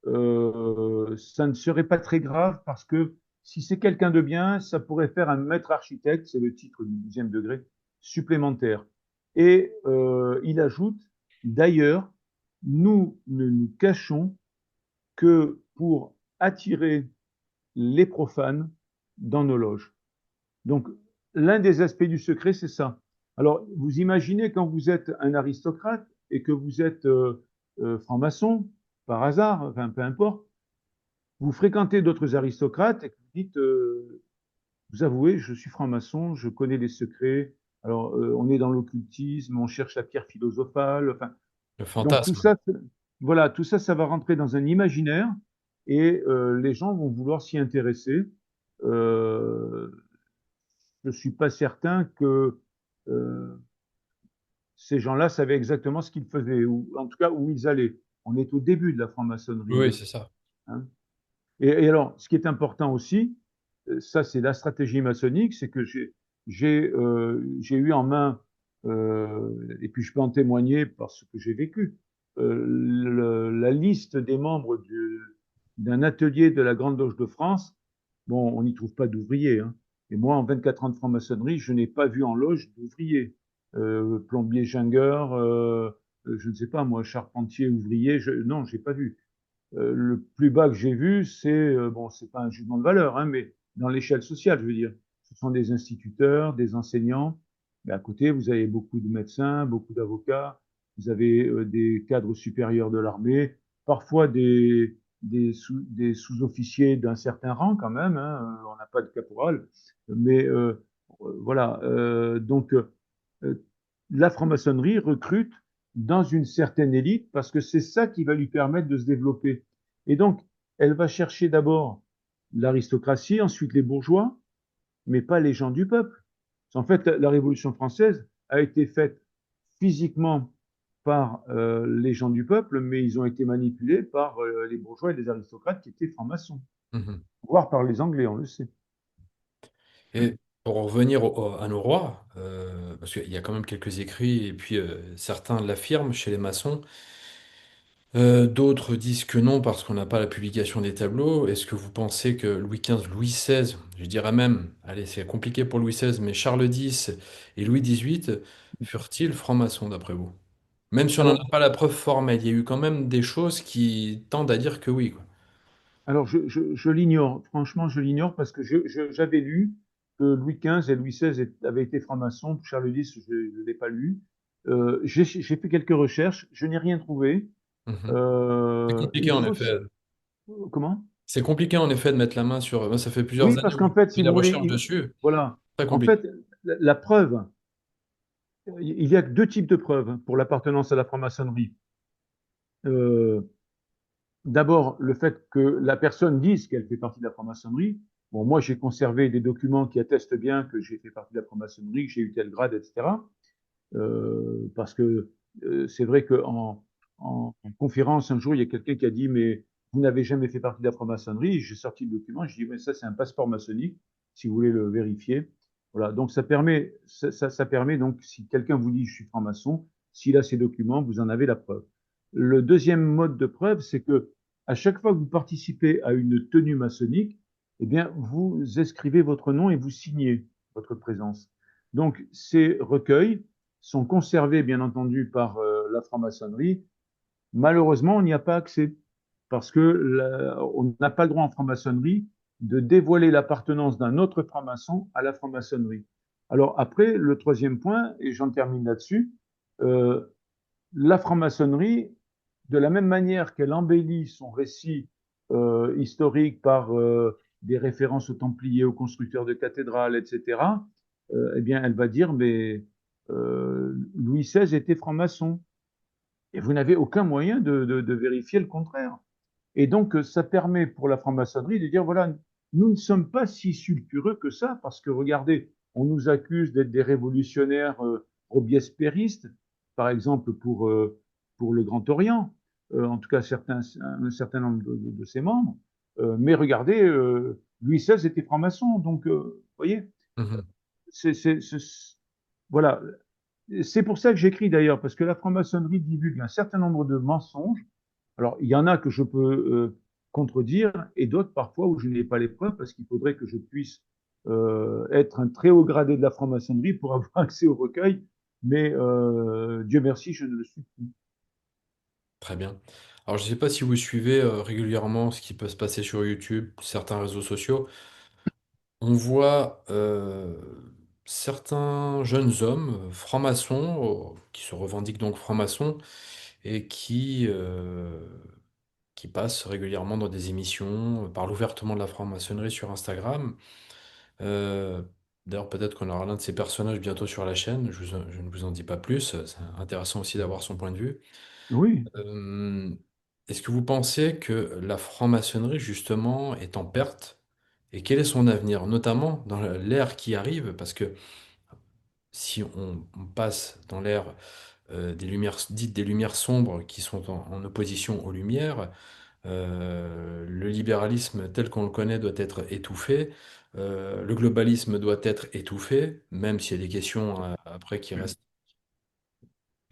ça ne serait pas très grave parce que si c'est quelqu'un de bien, ça pourrait faire un maître architecte, c'est le titre du 12e degré, supplémentaire. Et il ajoute, d'ailleurs, nous ne nous cachons que pour attirer les profanes dans nos loges. Donc, l'un des aspects du secret, c'est ça. Alors, vous imaginez quand vous êtes un aristocrate et que vous êtes franc-maçon, par hasard, enfin peu importe, vous fréquentez d'autres aristocrates et que vous dites, vous avouez, je suis franc-maçon, je connais les secrets. Alors, on est dans l'occultisme, on cherche la pierre philosophale. Enfin, Le donc tout fantasme. ça, voilà, tout ça, ça va rentrer dans un imaginaire et les gens vont vouloir s'y intéresser. Euh, je suis pas certain que euh, ces gens-là savaient exactement ce qu'ils faisaient, ou en tout cas où ils allaient. On est au début de la franc-maçonnerie, Oui, hein, c'est ça. hein. Et alors, ce qui est important aussi, ça c'est la stratégie maçonnique, c'est que j'ai eu en main, et puis je peux en témoigner parce que j'ai vécu, la liste des membres d'un atelier de la Grande Loge de France. Bon, on n'y trouve pas d'ouvriers, hein. Et moi, en 24 ans de franc-maçonnerie, je n'ai pas vu en loge d'ouvriers. Plombier, gingueur, je ne sais pas moi, charpentier, ouvrier, non, j'ai pas vu. Le plus bas que j'ai vu, c'est, bon, c'est pas un jugement de valeur, hein, mais dans l'échelle sociale, je veux dire. Ce sont des instituteurs, des enseignants. Mais à côté, vous avez beaucoup de médecins, beaucoup d'avocats. Vous avez des cadres supérieurs de l'armée, parfois des sous-officiers d'un certain rang quand même, hein. On n'a pas de caporal. Mais voilà. Donc, la franc-maçonnerie recrute dans une certaine élite parce que c'est ça qui va lui permettre de se développer. Et donc, elle va chercher d'abord l'aristocratie, ensuite les bourgeois, mais pas les gens du peuple. En fait, la Révolution française a été faite physiquement par les gens du peuple, mais ils ont été manipulés par les bourgeois et les aristocrates qui étaient francs-maçons, Mhm. voire par les Anglais, on le sait. Et pour revenir à nos rois, parce qu'il y a quand même quelques écrits, et puis certains l'affirment chez les maçons, d'autres disent que non parce qu'on n'a pas la publication des tableaux. Est-ce que vous pensez que Louis XV, Louis XVI, je dirais même, allez, c'est compliqué pour Louis XVI, mais Charles X et Louis XVIII furent-ils francs-maçons d'après vous? Même si on n'en Alors, a pas la preuve formelle, il y a eu quand même des choses qui tendent à dire que oui, quoi. Alors, je l'ignore. Franchement, je l'ignore parce que j'avais lu que Louis XV et Louis XVI avaient été francs-maçons. Charles X, je ne l'ai pas lu. J'ai fait quelques recherches. Je n'ai rien trouvé. Mhm. C'est compliqué Il en faut... effet. Comment? C'est compliqué en effet de mettre la main sur. Moi, ça fait plusieurs Oui, années parce où je qu'en fait, fais si des vous voulez, recherches dessus. voilà. Très En compliqué. fait, la preuve, il y a que deux types de preuves pour l'appartenance à la franc-maçonnerie. Euh, D'abord, le fait que la personne dise qu'elle fait partie de la franc-maçonnerie. Bon, moi, j'ai conservé des documents qui attestent bien que j'ai fait partie de la franc-maçonnerie, que j'ai eu tel grade, etc. Parce que c'est vrai qu'en conférence, un jour, il y a quelqu'un qui a dit, mais vous n'avez jamais fait partie de la franc-maçonnerie. J'ai sorti le document, je dis, mais ça, c'est un passeport maçonnique, si vous voulez le vérifier. Voilà, donc ça permet donc, si quelqu'un vous dit, je suis franc-maçon, s'il a ces documents, vous en avez la preuve. Le deuxième mode de preuve, c'est que à chaque fois que vous participez à une tenue maçonnique, eh bien, vous inscrivez votre nom et vous signez votre présence. Donc, ces recueils sont conservés, bien entendu, par la franc-maçonnerie. Malheureusement, on n'y a pas accès parce que on n'a pas le droit en franc-maçonnerie de dévoiler l'appartenance d'un autre franc-maçon à la franc-maçonnerie. Alors après, le troisième point, et j'en termine là-dessus, euh, la franc-maçonnerie, de la même manière qu'elle embellit son récit historique par des références aux Templiers, aux constructeurs de cathédrales, etc., eh bien, elle va dire, mais Louis XVI était franc-maçon. Et vous n'avez aucun moyen de vérifier le contraire. Et donc, ça permet pour la franc-maçonnerie de dire, voilà, nous ne sommes pas si sulfureux que ça, parce que regardez, on nous accuse d'être des révolutionnaires robespierristes, par exemple pour le Grand Orient, en tout cas un certain nombre de ses membres. Mais regardez, Louis XVI était franc-maçon, donc, vous voyez, Mhm. c'est, c'est, c'est, voilà. C'est pour ça que j'écris d'ailleurs, parce que la franc-maçonnerie divulgue un certain nombre de mensonges. Alors, il y en a que je peux contredire et d'autres parfois où je n'ai pas les preuves parce qu'il faudrait que je puisse être un très haut gradé de la franc-maçonnerie pour avoir accès au recueil. mais Dieu merci, je ne le suis plus. Très bien. Alors, je ne sais pas si vous suivez régulièrement ce qui peut se passer sur YouTube, certains réseaux sociaux. On voit certains jeunes hommes francs-maçons, qui se revendiquent donc francs-maçons, et qui passent régulièrement dans des émissions, parlent ouvertement de la franc-maçonnerie sur Instagram. Euh, D'ailleurs, peut-être qu'on aura l'un de ces personnages bientôt sur la chaîne. Je ne vous en dis pas plus. C'est intéressant aussi d'avoir son point de vue. Oui. Euh, Est-ce que vous pensez que la franc-maçonnerie, justement, est en perte? Et quel est son avenir, notamment dans l'ère qui arrive? Parce que si on passe dans l'ère des lumières, dites des lumières sombres qui sont en opposition aux lumières, le libéralisme tel qu'on le connaît doit être étouffé, le globalisme doit être étouffé, même s'il y a des questions après qui restent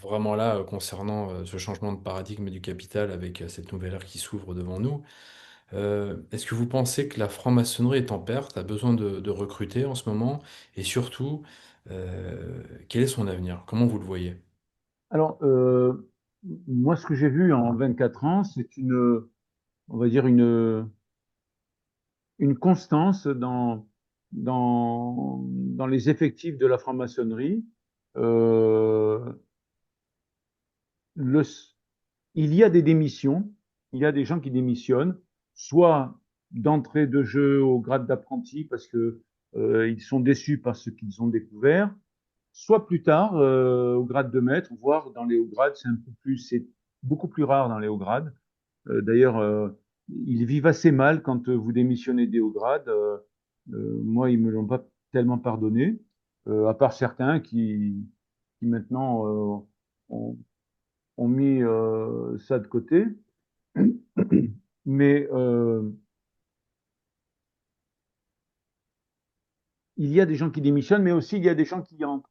vraiment là concernant ce changement de paradigme du capital avec cette nouvelle ère qui s'ouvre devant nous. Est-ce que vous pensez que la franc-maçonnerie est en perte, a besoin de recruter en ce moment? Et surtout, quel est son avenir? Comment vous le voyez? Alors, moi, ce que j'ai vu en 24 ans, c'est on va dire, une constance dans les effectifs de la franc-maçonnerie. Euh, le, il y a des démissions, il y a des gens qui démissionnent, soit d'entrée de jeu au grade d'apprenti parce que ils sont déçus par ce qu'ils ont découvert, soit plus tard au grade de maître, voire dans les hauts grades, c'est beaucoup plus rare dans les hauts grades. D'ailleurs, ils vivent assez mal quand vous démissionnez des hauts grades. Moi, ils me l'ont pas tellement pardonné, à part certains qui maintenant ont, ont mis ça de côté. Mais il y a des gens qui démissionnent, mais aussi il y a des gens qui entrent.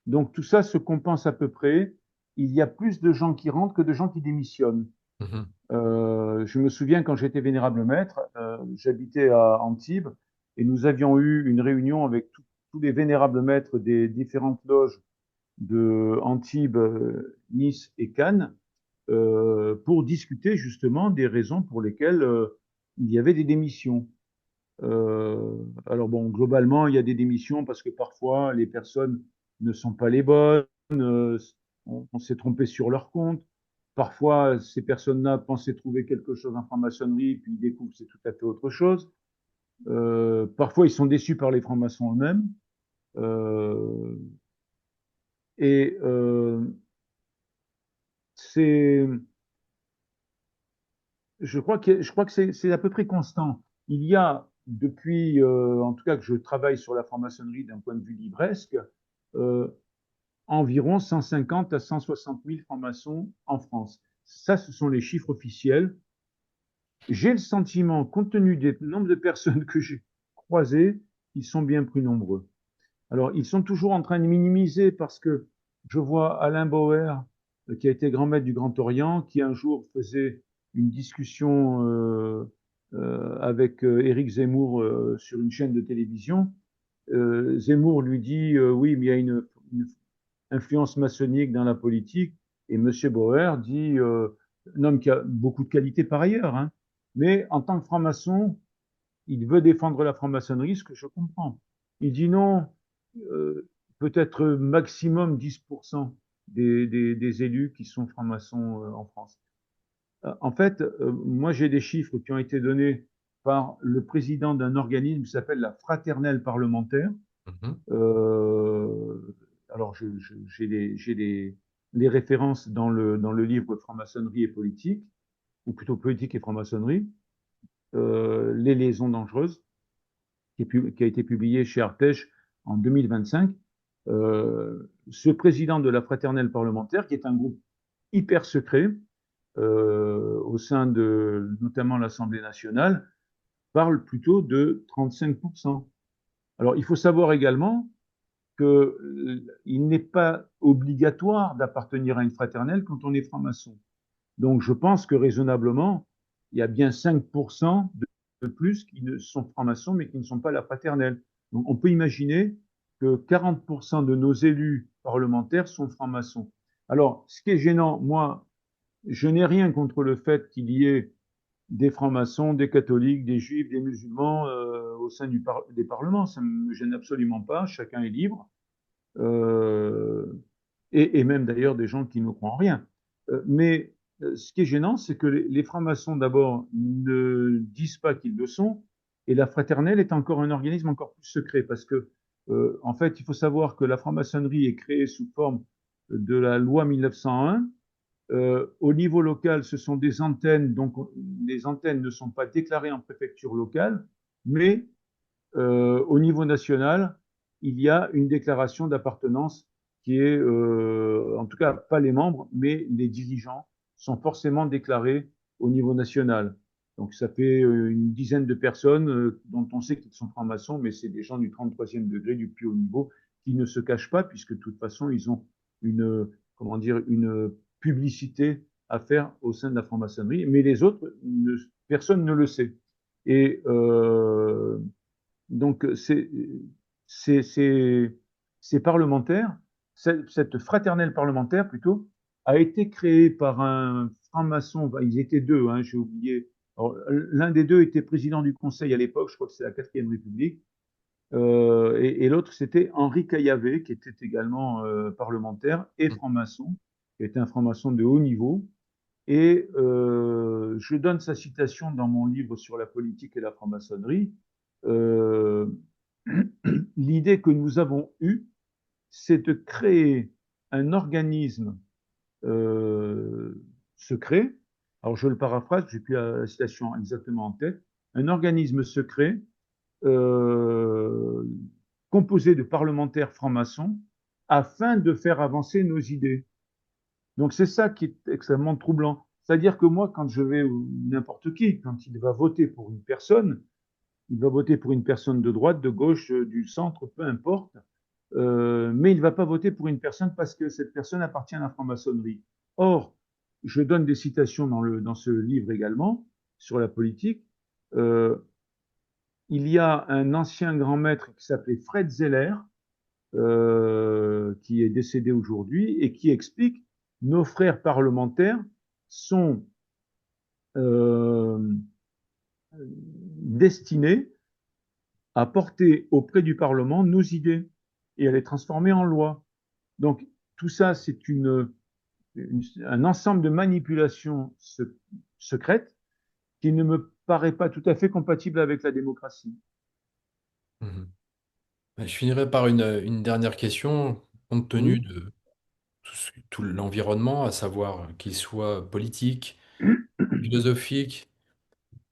Donc tout ça se compense à peu près. Il y a plus de gens qui rentrent que de gens qui démissionnent. Mhm, Je me souviens quand j'étais vénérable maître, j'habitais à Antibes et nous avions eu une réunion avec tous les vénérables maîtres des différentes loges de Antibes, Nice et Cannes pour discuter justement des raisons pour lesquelles il y avait des démissions. Alors bon, globalement, il y a des démissions parce que parfois les personnes ne sont pas les bonnes, on s'est trompé sur leur compte. Parfois, ces personnes-là pensaient trouver quelque chose en franc-maçonnerie, puis ils découvrent que c'est tout à fait autre chose. Parfois, ils sont déçus par les francs-maçons eux-mêmes. Euh, et c'est, je crois que c'est à peu près constant. Il y a depuis, en tout cas que je travaille sur la franc-maçonnerie d'un point de vue livresque, euh, environ 150 à 160 000 francs-maçons en France. Ça, ce sont les chiffres officiels. J'ai le sentiment, compte tenu du nombre de personnes que j'ai croisées, ils sont bien plus nombreux. Alors, ils sont toujours en train de minimiser parce que je vois Alain Bauer, qui a été grand maître du Grand Orient, qui un jour faisait une discussion avec Éric Zemmour sur une chaîne de télévision. Zemmour lui dit oui, mais il y a une influence maçonnique dans la politique. Et M. Bauer dit un homme qui a beaucoup de qualités par ailleurs, hein, mais en tant que franc-maçon, il veut défendre la franc-maçonnerie, ce que je comprends. Il dit non, peut-être maximum 10% des élus qui sont francs-maçons en France. En fait, moi j'ai des chiffres qui ont été donnés par le président d'un organisme qui s'appelle la Fraternelle parlementaire. mhm. Alors j'ai les références dans le livre Franc-maçonnerie et politique, ou plutôt politique et franc-maçonnerie, Les liaisons dangereuses qui a été publié chez Artege en 2025. Ce président de la fraternelle parlementaire, qui est un groupe hyper secret au sein de notamment l'Assemblée nationale, parle plutôt de 35%. Alors il faut savoir également qu'il n'est pas obligatoire d'appartenir à une fraternelle quand on est franc-maçon. Donc je pense que raisonnablement, il y a bien 5% de plus qui ne sont francs-maçons mais qui ne sont pas la fraternelle. Donc on peut imaginer que 40% de nos élus parlementaires sont francs-maçons. Alors, ce qui est gênant, moi, je n'ai rien contre le fait qu'il y ait des francs-maçons, des catholiques, des juifs, des musulmans au sein des parlements. Ça ne me gêne absolument pas, chacun est libre. Euh, et même d'ailleurs des gens qui ne croient en rien. Mais ce qui est gênant, c'est que les francs-maçons, d'abord, ne disent pas qu'ils le sont, et la fraternelle est encore un organisme encore plus secret, parce que, en fait, il faut savoir que la franc-maçonnerie est créée sous forme de la loi 1901. Au niveau local, ce sont des antennes, donc les antennes ne sont pas déclarées en préfecture locale, mais au niveau national, il y a une déclaration d'appartenance qui est, en tout cas, pas les membres, mais les dirigeants sont forcément déclarés au niveau national. Donc ça fait une dizaine de personnes dont on sait qu'ils sont francs-maçons, mais c'est des gens du 33e degré, du plus haut niveau, qui ne se cachent pas, puisque de toute façon, ils ont une, comment dire, une publicité à faire au sein de la franc-maçonnerie, mais les autres, personne ne le sait. Et donc, ces, ces, ces parlementaires, cette fraternelle parlementaire plutôt, a été créée par un franc-maçon. Ils étaient deux, hein, j'ai oublié. L'un des deux était président du Conseil à l'époque, je crois que c'est la quatrième République, et l'autre c'était Henri Caillavet, qui était également parlementaire et franc-maçon, qui était un franc-maçon de haut niveau. Et je donne sa citation dans mon livre sur la politique et la franc-maçonnerie. Euh, L'idée que nous avons eue, c'est de créer un organisme secret. Alors je le paraphrase, j'ai plus la citation exactement en tête. Un organisme secret euh, composé de parlementaires francs-maçons afin de faire avancer nos idées. Donc c'est ça qui est extrêmement troublant. C'est-à-dire que moi, quand je vais, ou n'importe qui, quand il va voter pour une personne, il va voter pour une personne de droite, de gauche, du centre, peu importe, mais il ne va pas voter pour une personne parce que cette personne appartient à la franc-maçonnerie. Or, je donne des citations dans ce livre également sur la politique. Euh, il y a un ancien grand maître qui s'appelait Fred Zeller, qui est décédé aujourd'hui et qui explique nos frères parlementaires sont euh, destinés à porter auprès du Parlement nos idées et à les transformer en loi. Donc tout ça, c'est un ensemble de manipulations secrètes qui ne me paraît pas tout à fait compatible avec la démocratie. Mhm. Je finirai par une dernière question, compte tenu Oui. de tout l'environnement, à savoir qu'il soit politique, philosophique,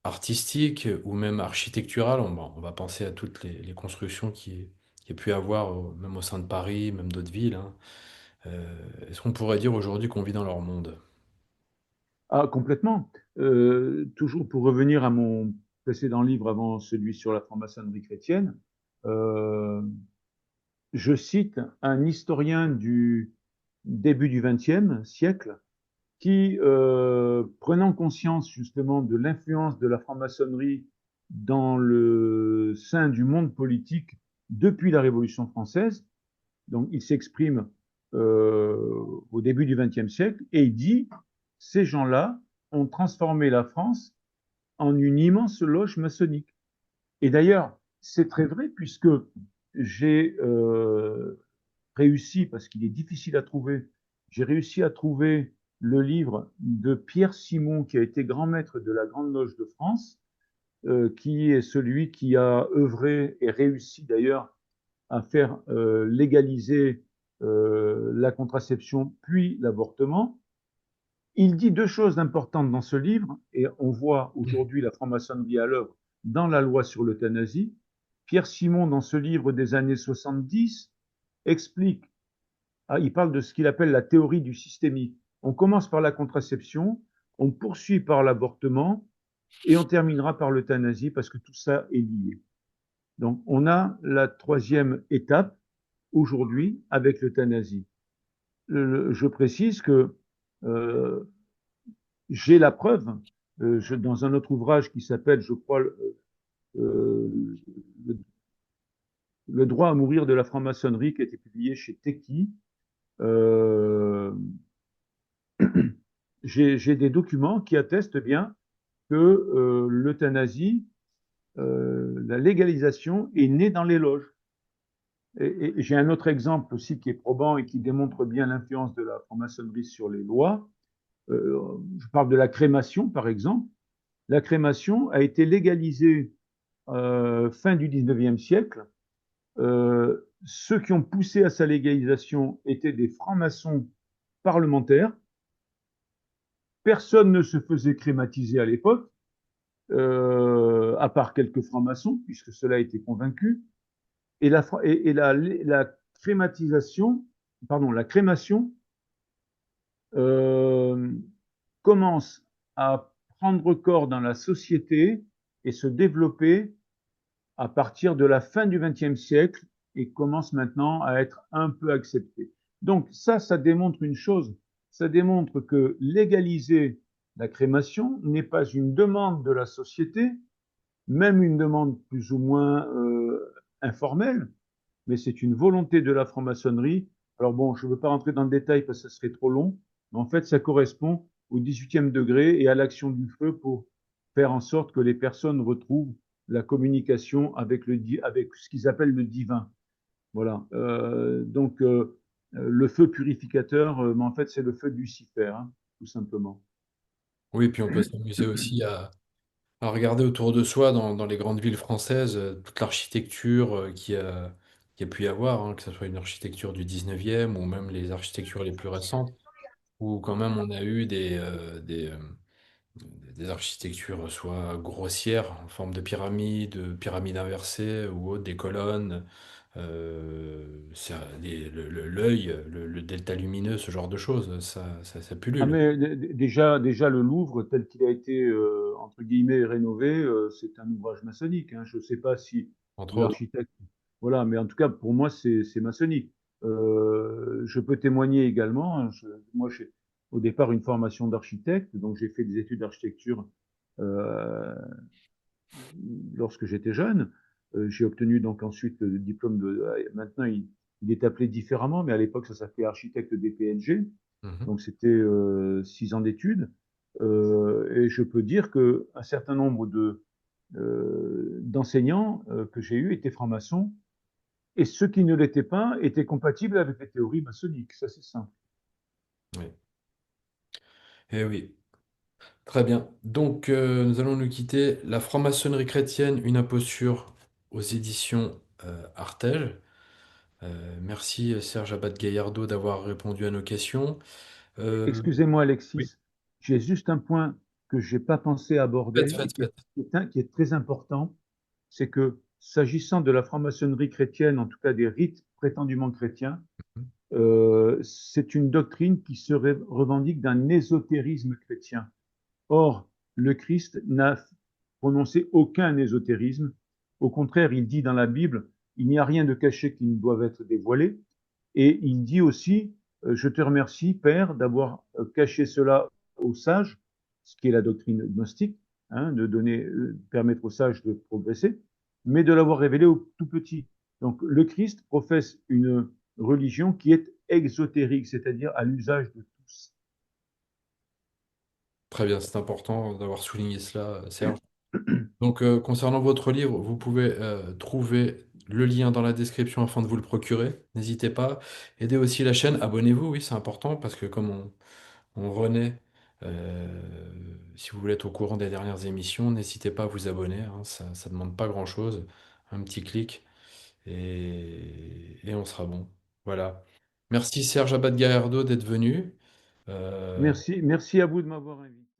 artistique ou même architectural. On va penser à toutes les constructions qui a pu y avoir, même au sein de Paris, même d'autres villes, hein. Est-ce qu'on pourrait dire aujourd'hui qu'on vit dans leur monde? Ah, complètement. Toujours pour revenir à mon précédent livre avant celui sur la franc-maçonnerie chrétienne, euh, je cite un historien du début du XXe siècle qui, prenant conscience justement de l'influence de la franc-maçonnerie dans le sein du monde politique depuis la Révolution française, donc il s'exprime euh, au début du XXe siècle et il dit, ces gens-là ont transformé la France en une immense loge maçonnique. Et d'ailleurs, c'est très vrai puisque j'ai réussi, parce qu'il est difficile à trouver, j'ai réussi à trouver le livre de Pierre Simon, qui a été grand maître de la Grande Loge de France, qui est celui qui a œuvré et réussi d'ailleurs à faire légaliser la contraception puis l'avortement. Il dit deux choses importantes dans ce livre, et on voit aujourd'hui la franc-maçonnerie à l'œuvre dans la loi sur l'euthanasie. Pierre Simon, dans ce livre des années 70, explique, il parle de ce qu'il appelle la théorie du systémique. On commence par la contraception, on poursuit par l'avortement, et on terminera par l'euthanasie parce que tout ça est lié. Donc, on a la troisième étape aujourd'hui avec l'euthanasie. Je précise que euh, j'ai la preuve, dans un autre ouvrage qui s'appelle, je crois, euh, Le droit à mourir de la franc-maçonnerie qui a été publié chez Teki. Euh, j'ai des documents qui attestent bien que l'euthanasie, la légalisation est née dans les loges. Et j'ai un autre exemple aussi qui est probant et qui démontre bien l'influence de la franc-maçonnerie sur les lois. Je parle de la crémation, par exemple. La crémation a été légalisée fin du 19e siècle. Ceux qui ont poussé à sa légalisation étaient des francs-maçons parlementaires. Personne ne se faisait crématiser à l'époque, à part quelques francs-maçons, puisque cela a été convaincu. Et la crématisation, pardon, la crémation euh, commence à prendre corps dans la société et se développer à partir de la fin du XXe siècle et commence maintenant à être un peu accepté. Donc ça démontre une chose, ça démontre que légaliser la crémation n'est pas une demande de la société, même une demande plus ou moins informelle, mais c'est une volonté de la franc-maçonnerie. Alors bon, je ne veux pas rentrer dans le détail parce que ça serait trop long, mais en fait, ça correspond au 18e degré et à l'action du feu pour faire en sorte que les personnes retrouvent la communication avec, avec ce qu'ils appellent le divin. Voilà. Le feu purificateur, mais en fait, c'est le feu de Lucifer, hein, tout simplement. Oui, puis on peut s'amuser aussi à regarder autour de soi dans les grandes villes françaises toute l'architecture qui a pu y avoir, hein, que ce soit une architecture du 19e ou même les architectures les plus récentes, où quand même on a eu des architectures soit grossières en forme de pyramide inversée ou autre, des colonnes, l'œil, le delta lumineux, ce genre de choses, ça Ah pullule, mais déjà le Louvre tel qu'il a été entre guillemets rénové, c'est un ouvrage maçonnique, hein. Je ne sais pas si entre autres. l'architecte, voilà, mais en tout cas pour moi c'est maçonnique. Je peux témoigner également, hein. Moi j'ai au départ une formation d'architecte, donc j'ai fait des études d'architecture euh, lorsque j'étais jeune. J'ai obtenu donc ensuite le diplôme de. Maintenant il est appelé différemment, mais à l'époque ça s'appelait architecte des PNG. Mhm. Donc c'était 6 ans d'études. Et je peux dire qu'un certain nombre d'enseignants que j'ai eus étaient francs-maçons, et ceux qui ne l'étaient pas étaient compatibles avec les théories maçonniques. Ça, c'est simple. Oui. Eh oui. Très bien. Donc, nous allons nous quitter. La franc-maçonnerie chrétienne, une imposture aux éditions Artege. Merci Serge Abad-Gaillardeau d'avoir répondu à nos questions. Euh, Excusez-moi, oui, Alexis, j'ai juste un point que je n'ai pas pensé faites, aborder et faites, faites. qui est très important, c'est que s'agissant de la franc-maçonnerie chrétienne, en tout cas des rites prétendument chrétiens, c'est une doctrine qui se revendique d'un ésotérisme chrétien. Or, le Christ n'a prononcé aucun ésotérisme. Au contraire, il dit dans la Bible, il n'y a rien de caché qui ne doive être dévoilé. Et il dit aussi, je te remercie, Père, d'avoir caché cela aux sages, ce qui est la doctrine gnostique, hein, de donner, permettre aux sages de progresser, mais de l'avoir révélé aux tout petits. Donc, le Christ professe une religion qui est exotérique, c'est-à-dire à l'usage de tous. Très bien, c'est important d'avoir souligné cela, Serge. Donc, concernant votre livre, vous pouvez trouver le lien dans la description afin de vous le procurer. N'hésitez pas. Aidez aussi la chaîne. Abonnez-vous, oui, c'est important parce que comme on renaît, si vous voulez être au courant des dernières émissions, n'hésitez pas à vous abonner, hein, ça ne demande pas grand-chose. Un petit clic et on sera bon. Voilà. Merci Serge Abad-Gaillardeau d'être venu. Euh, Merci, merci à vous de m'avoir invité.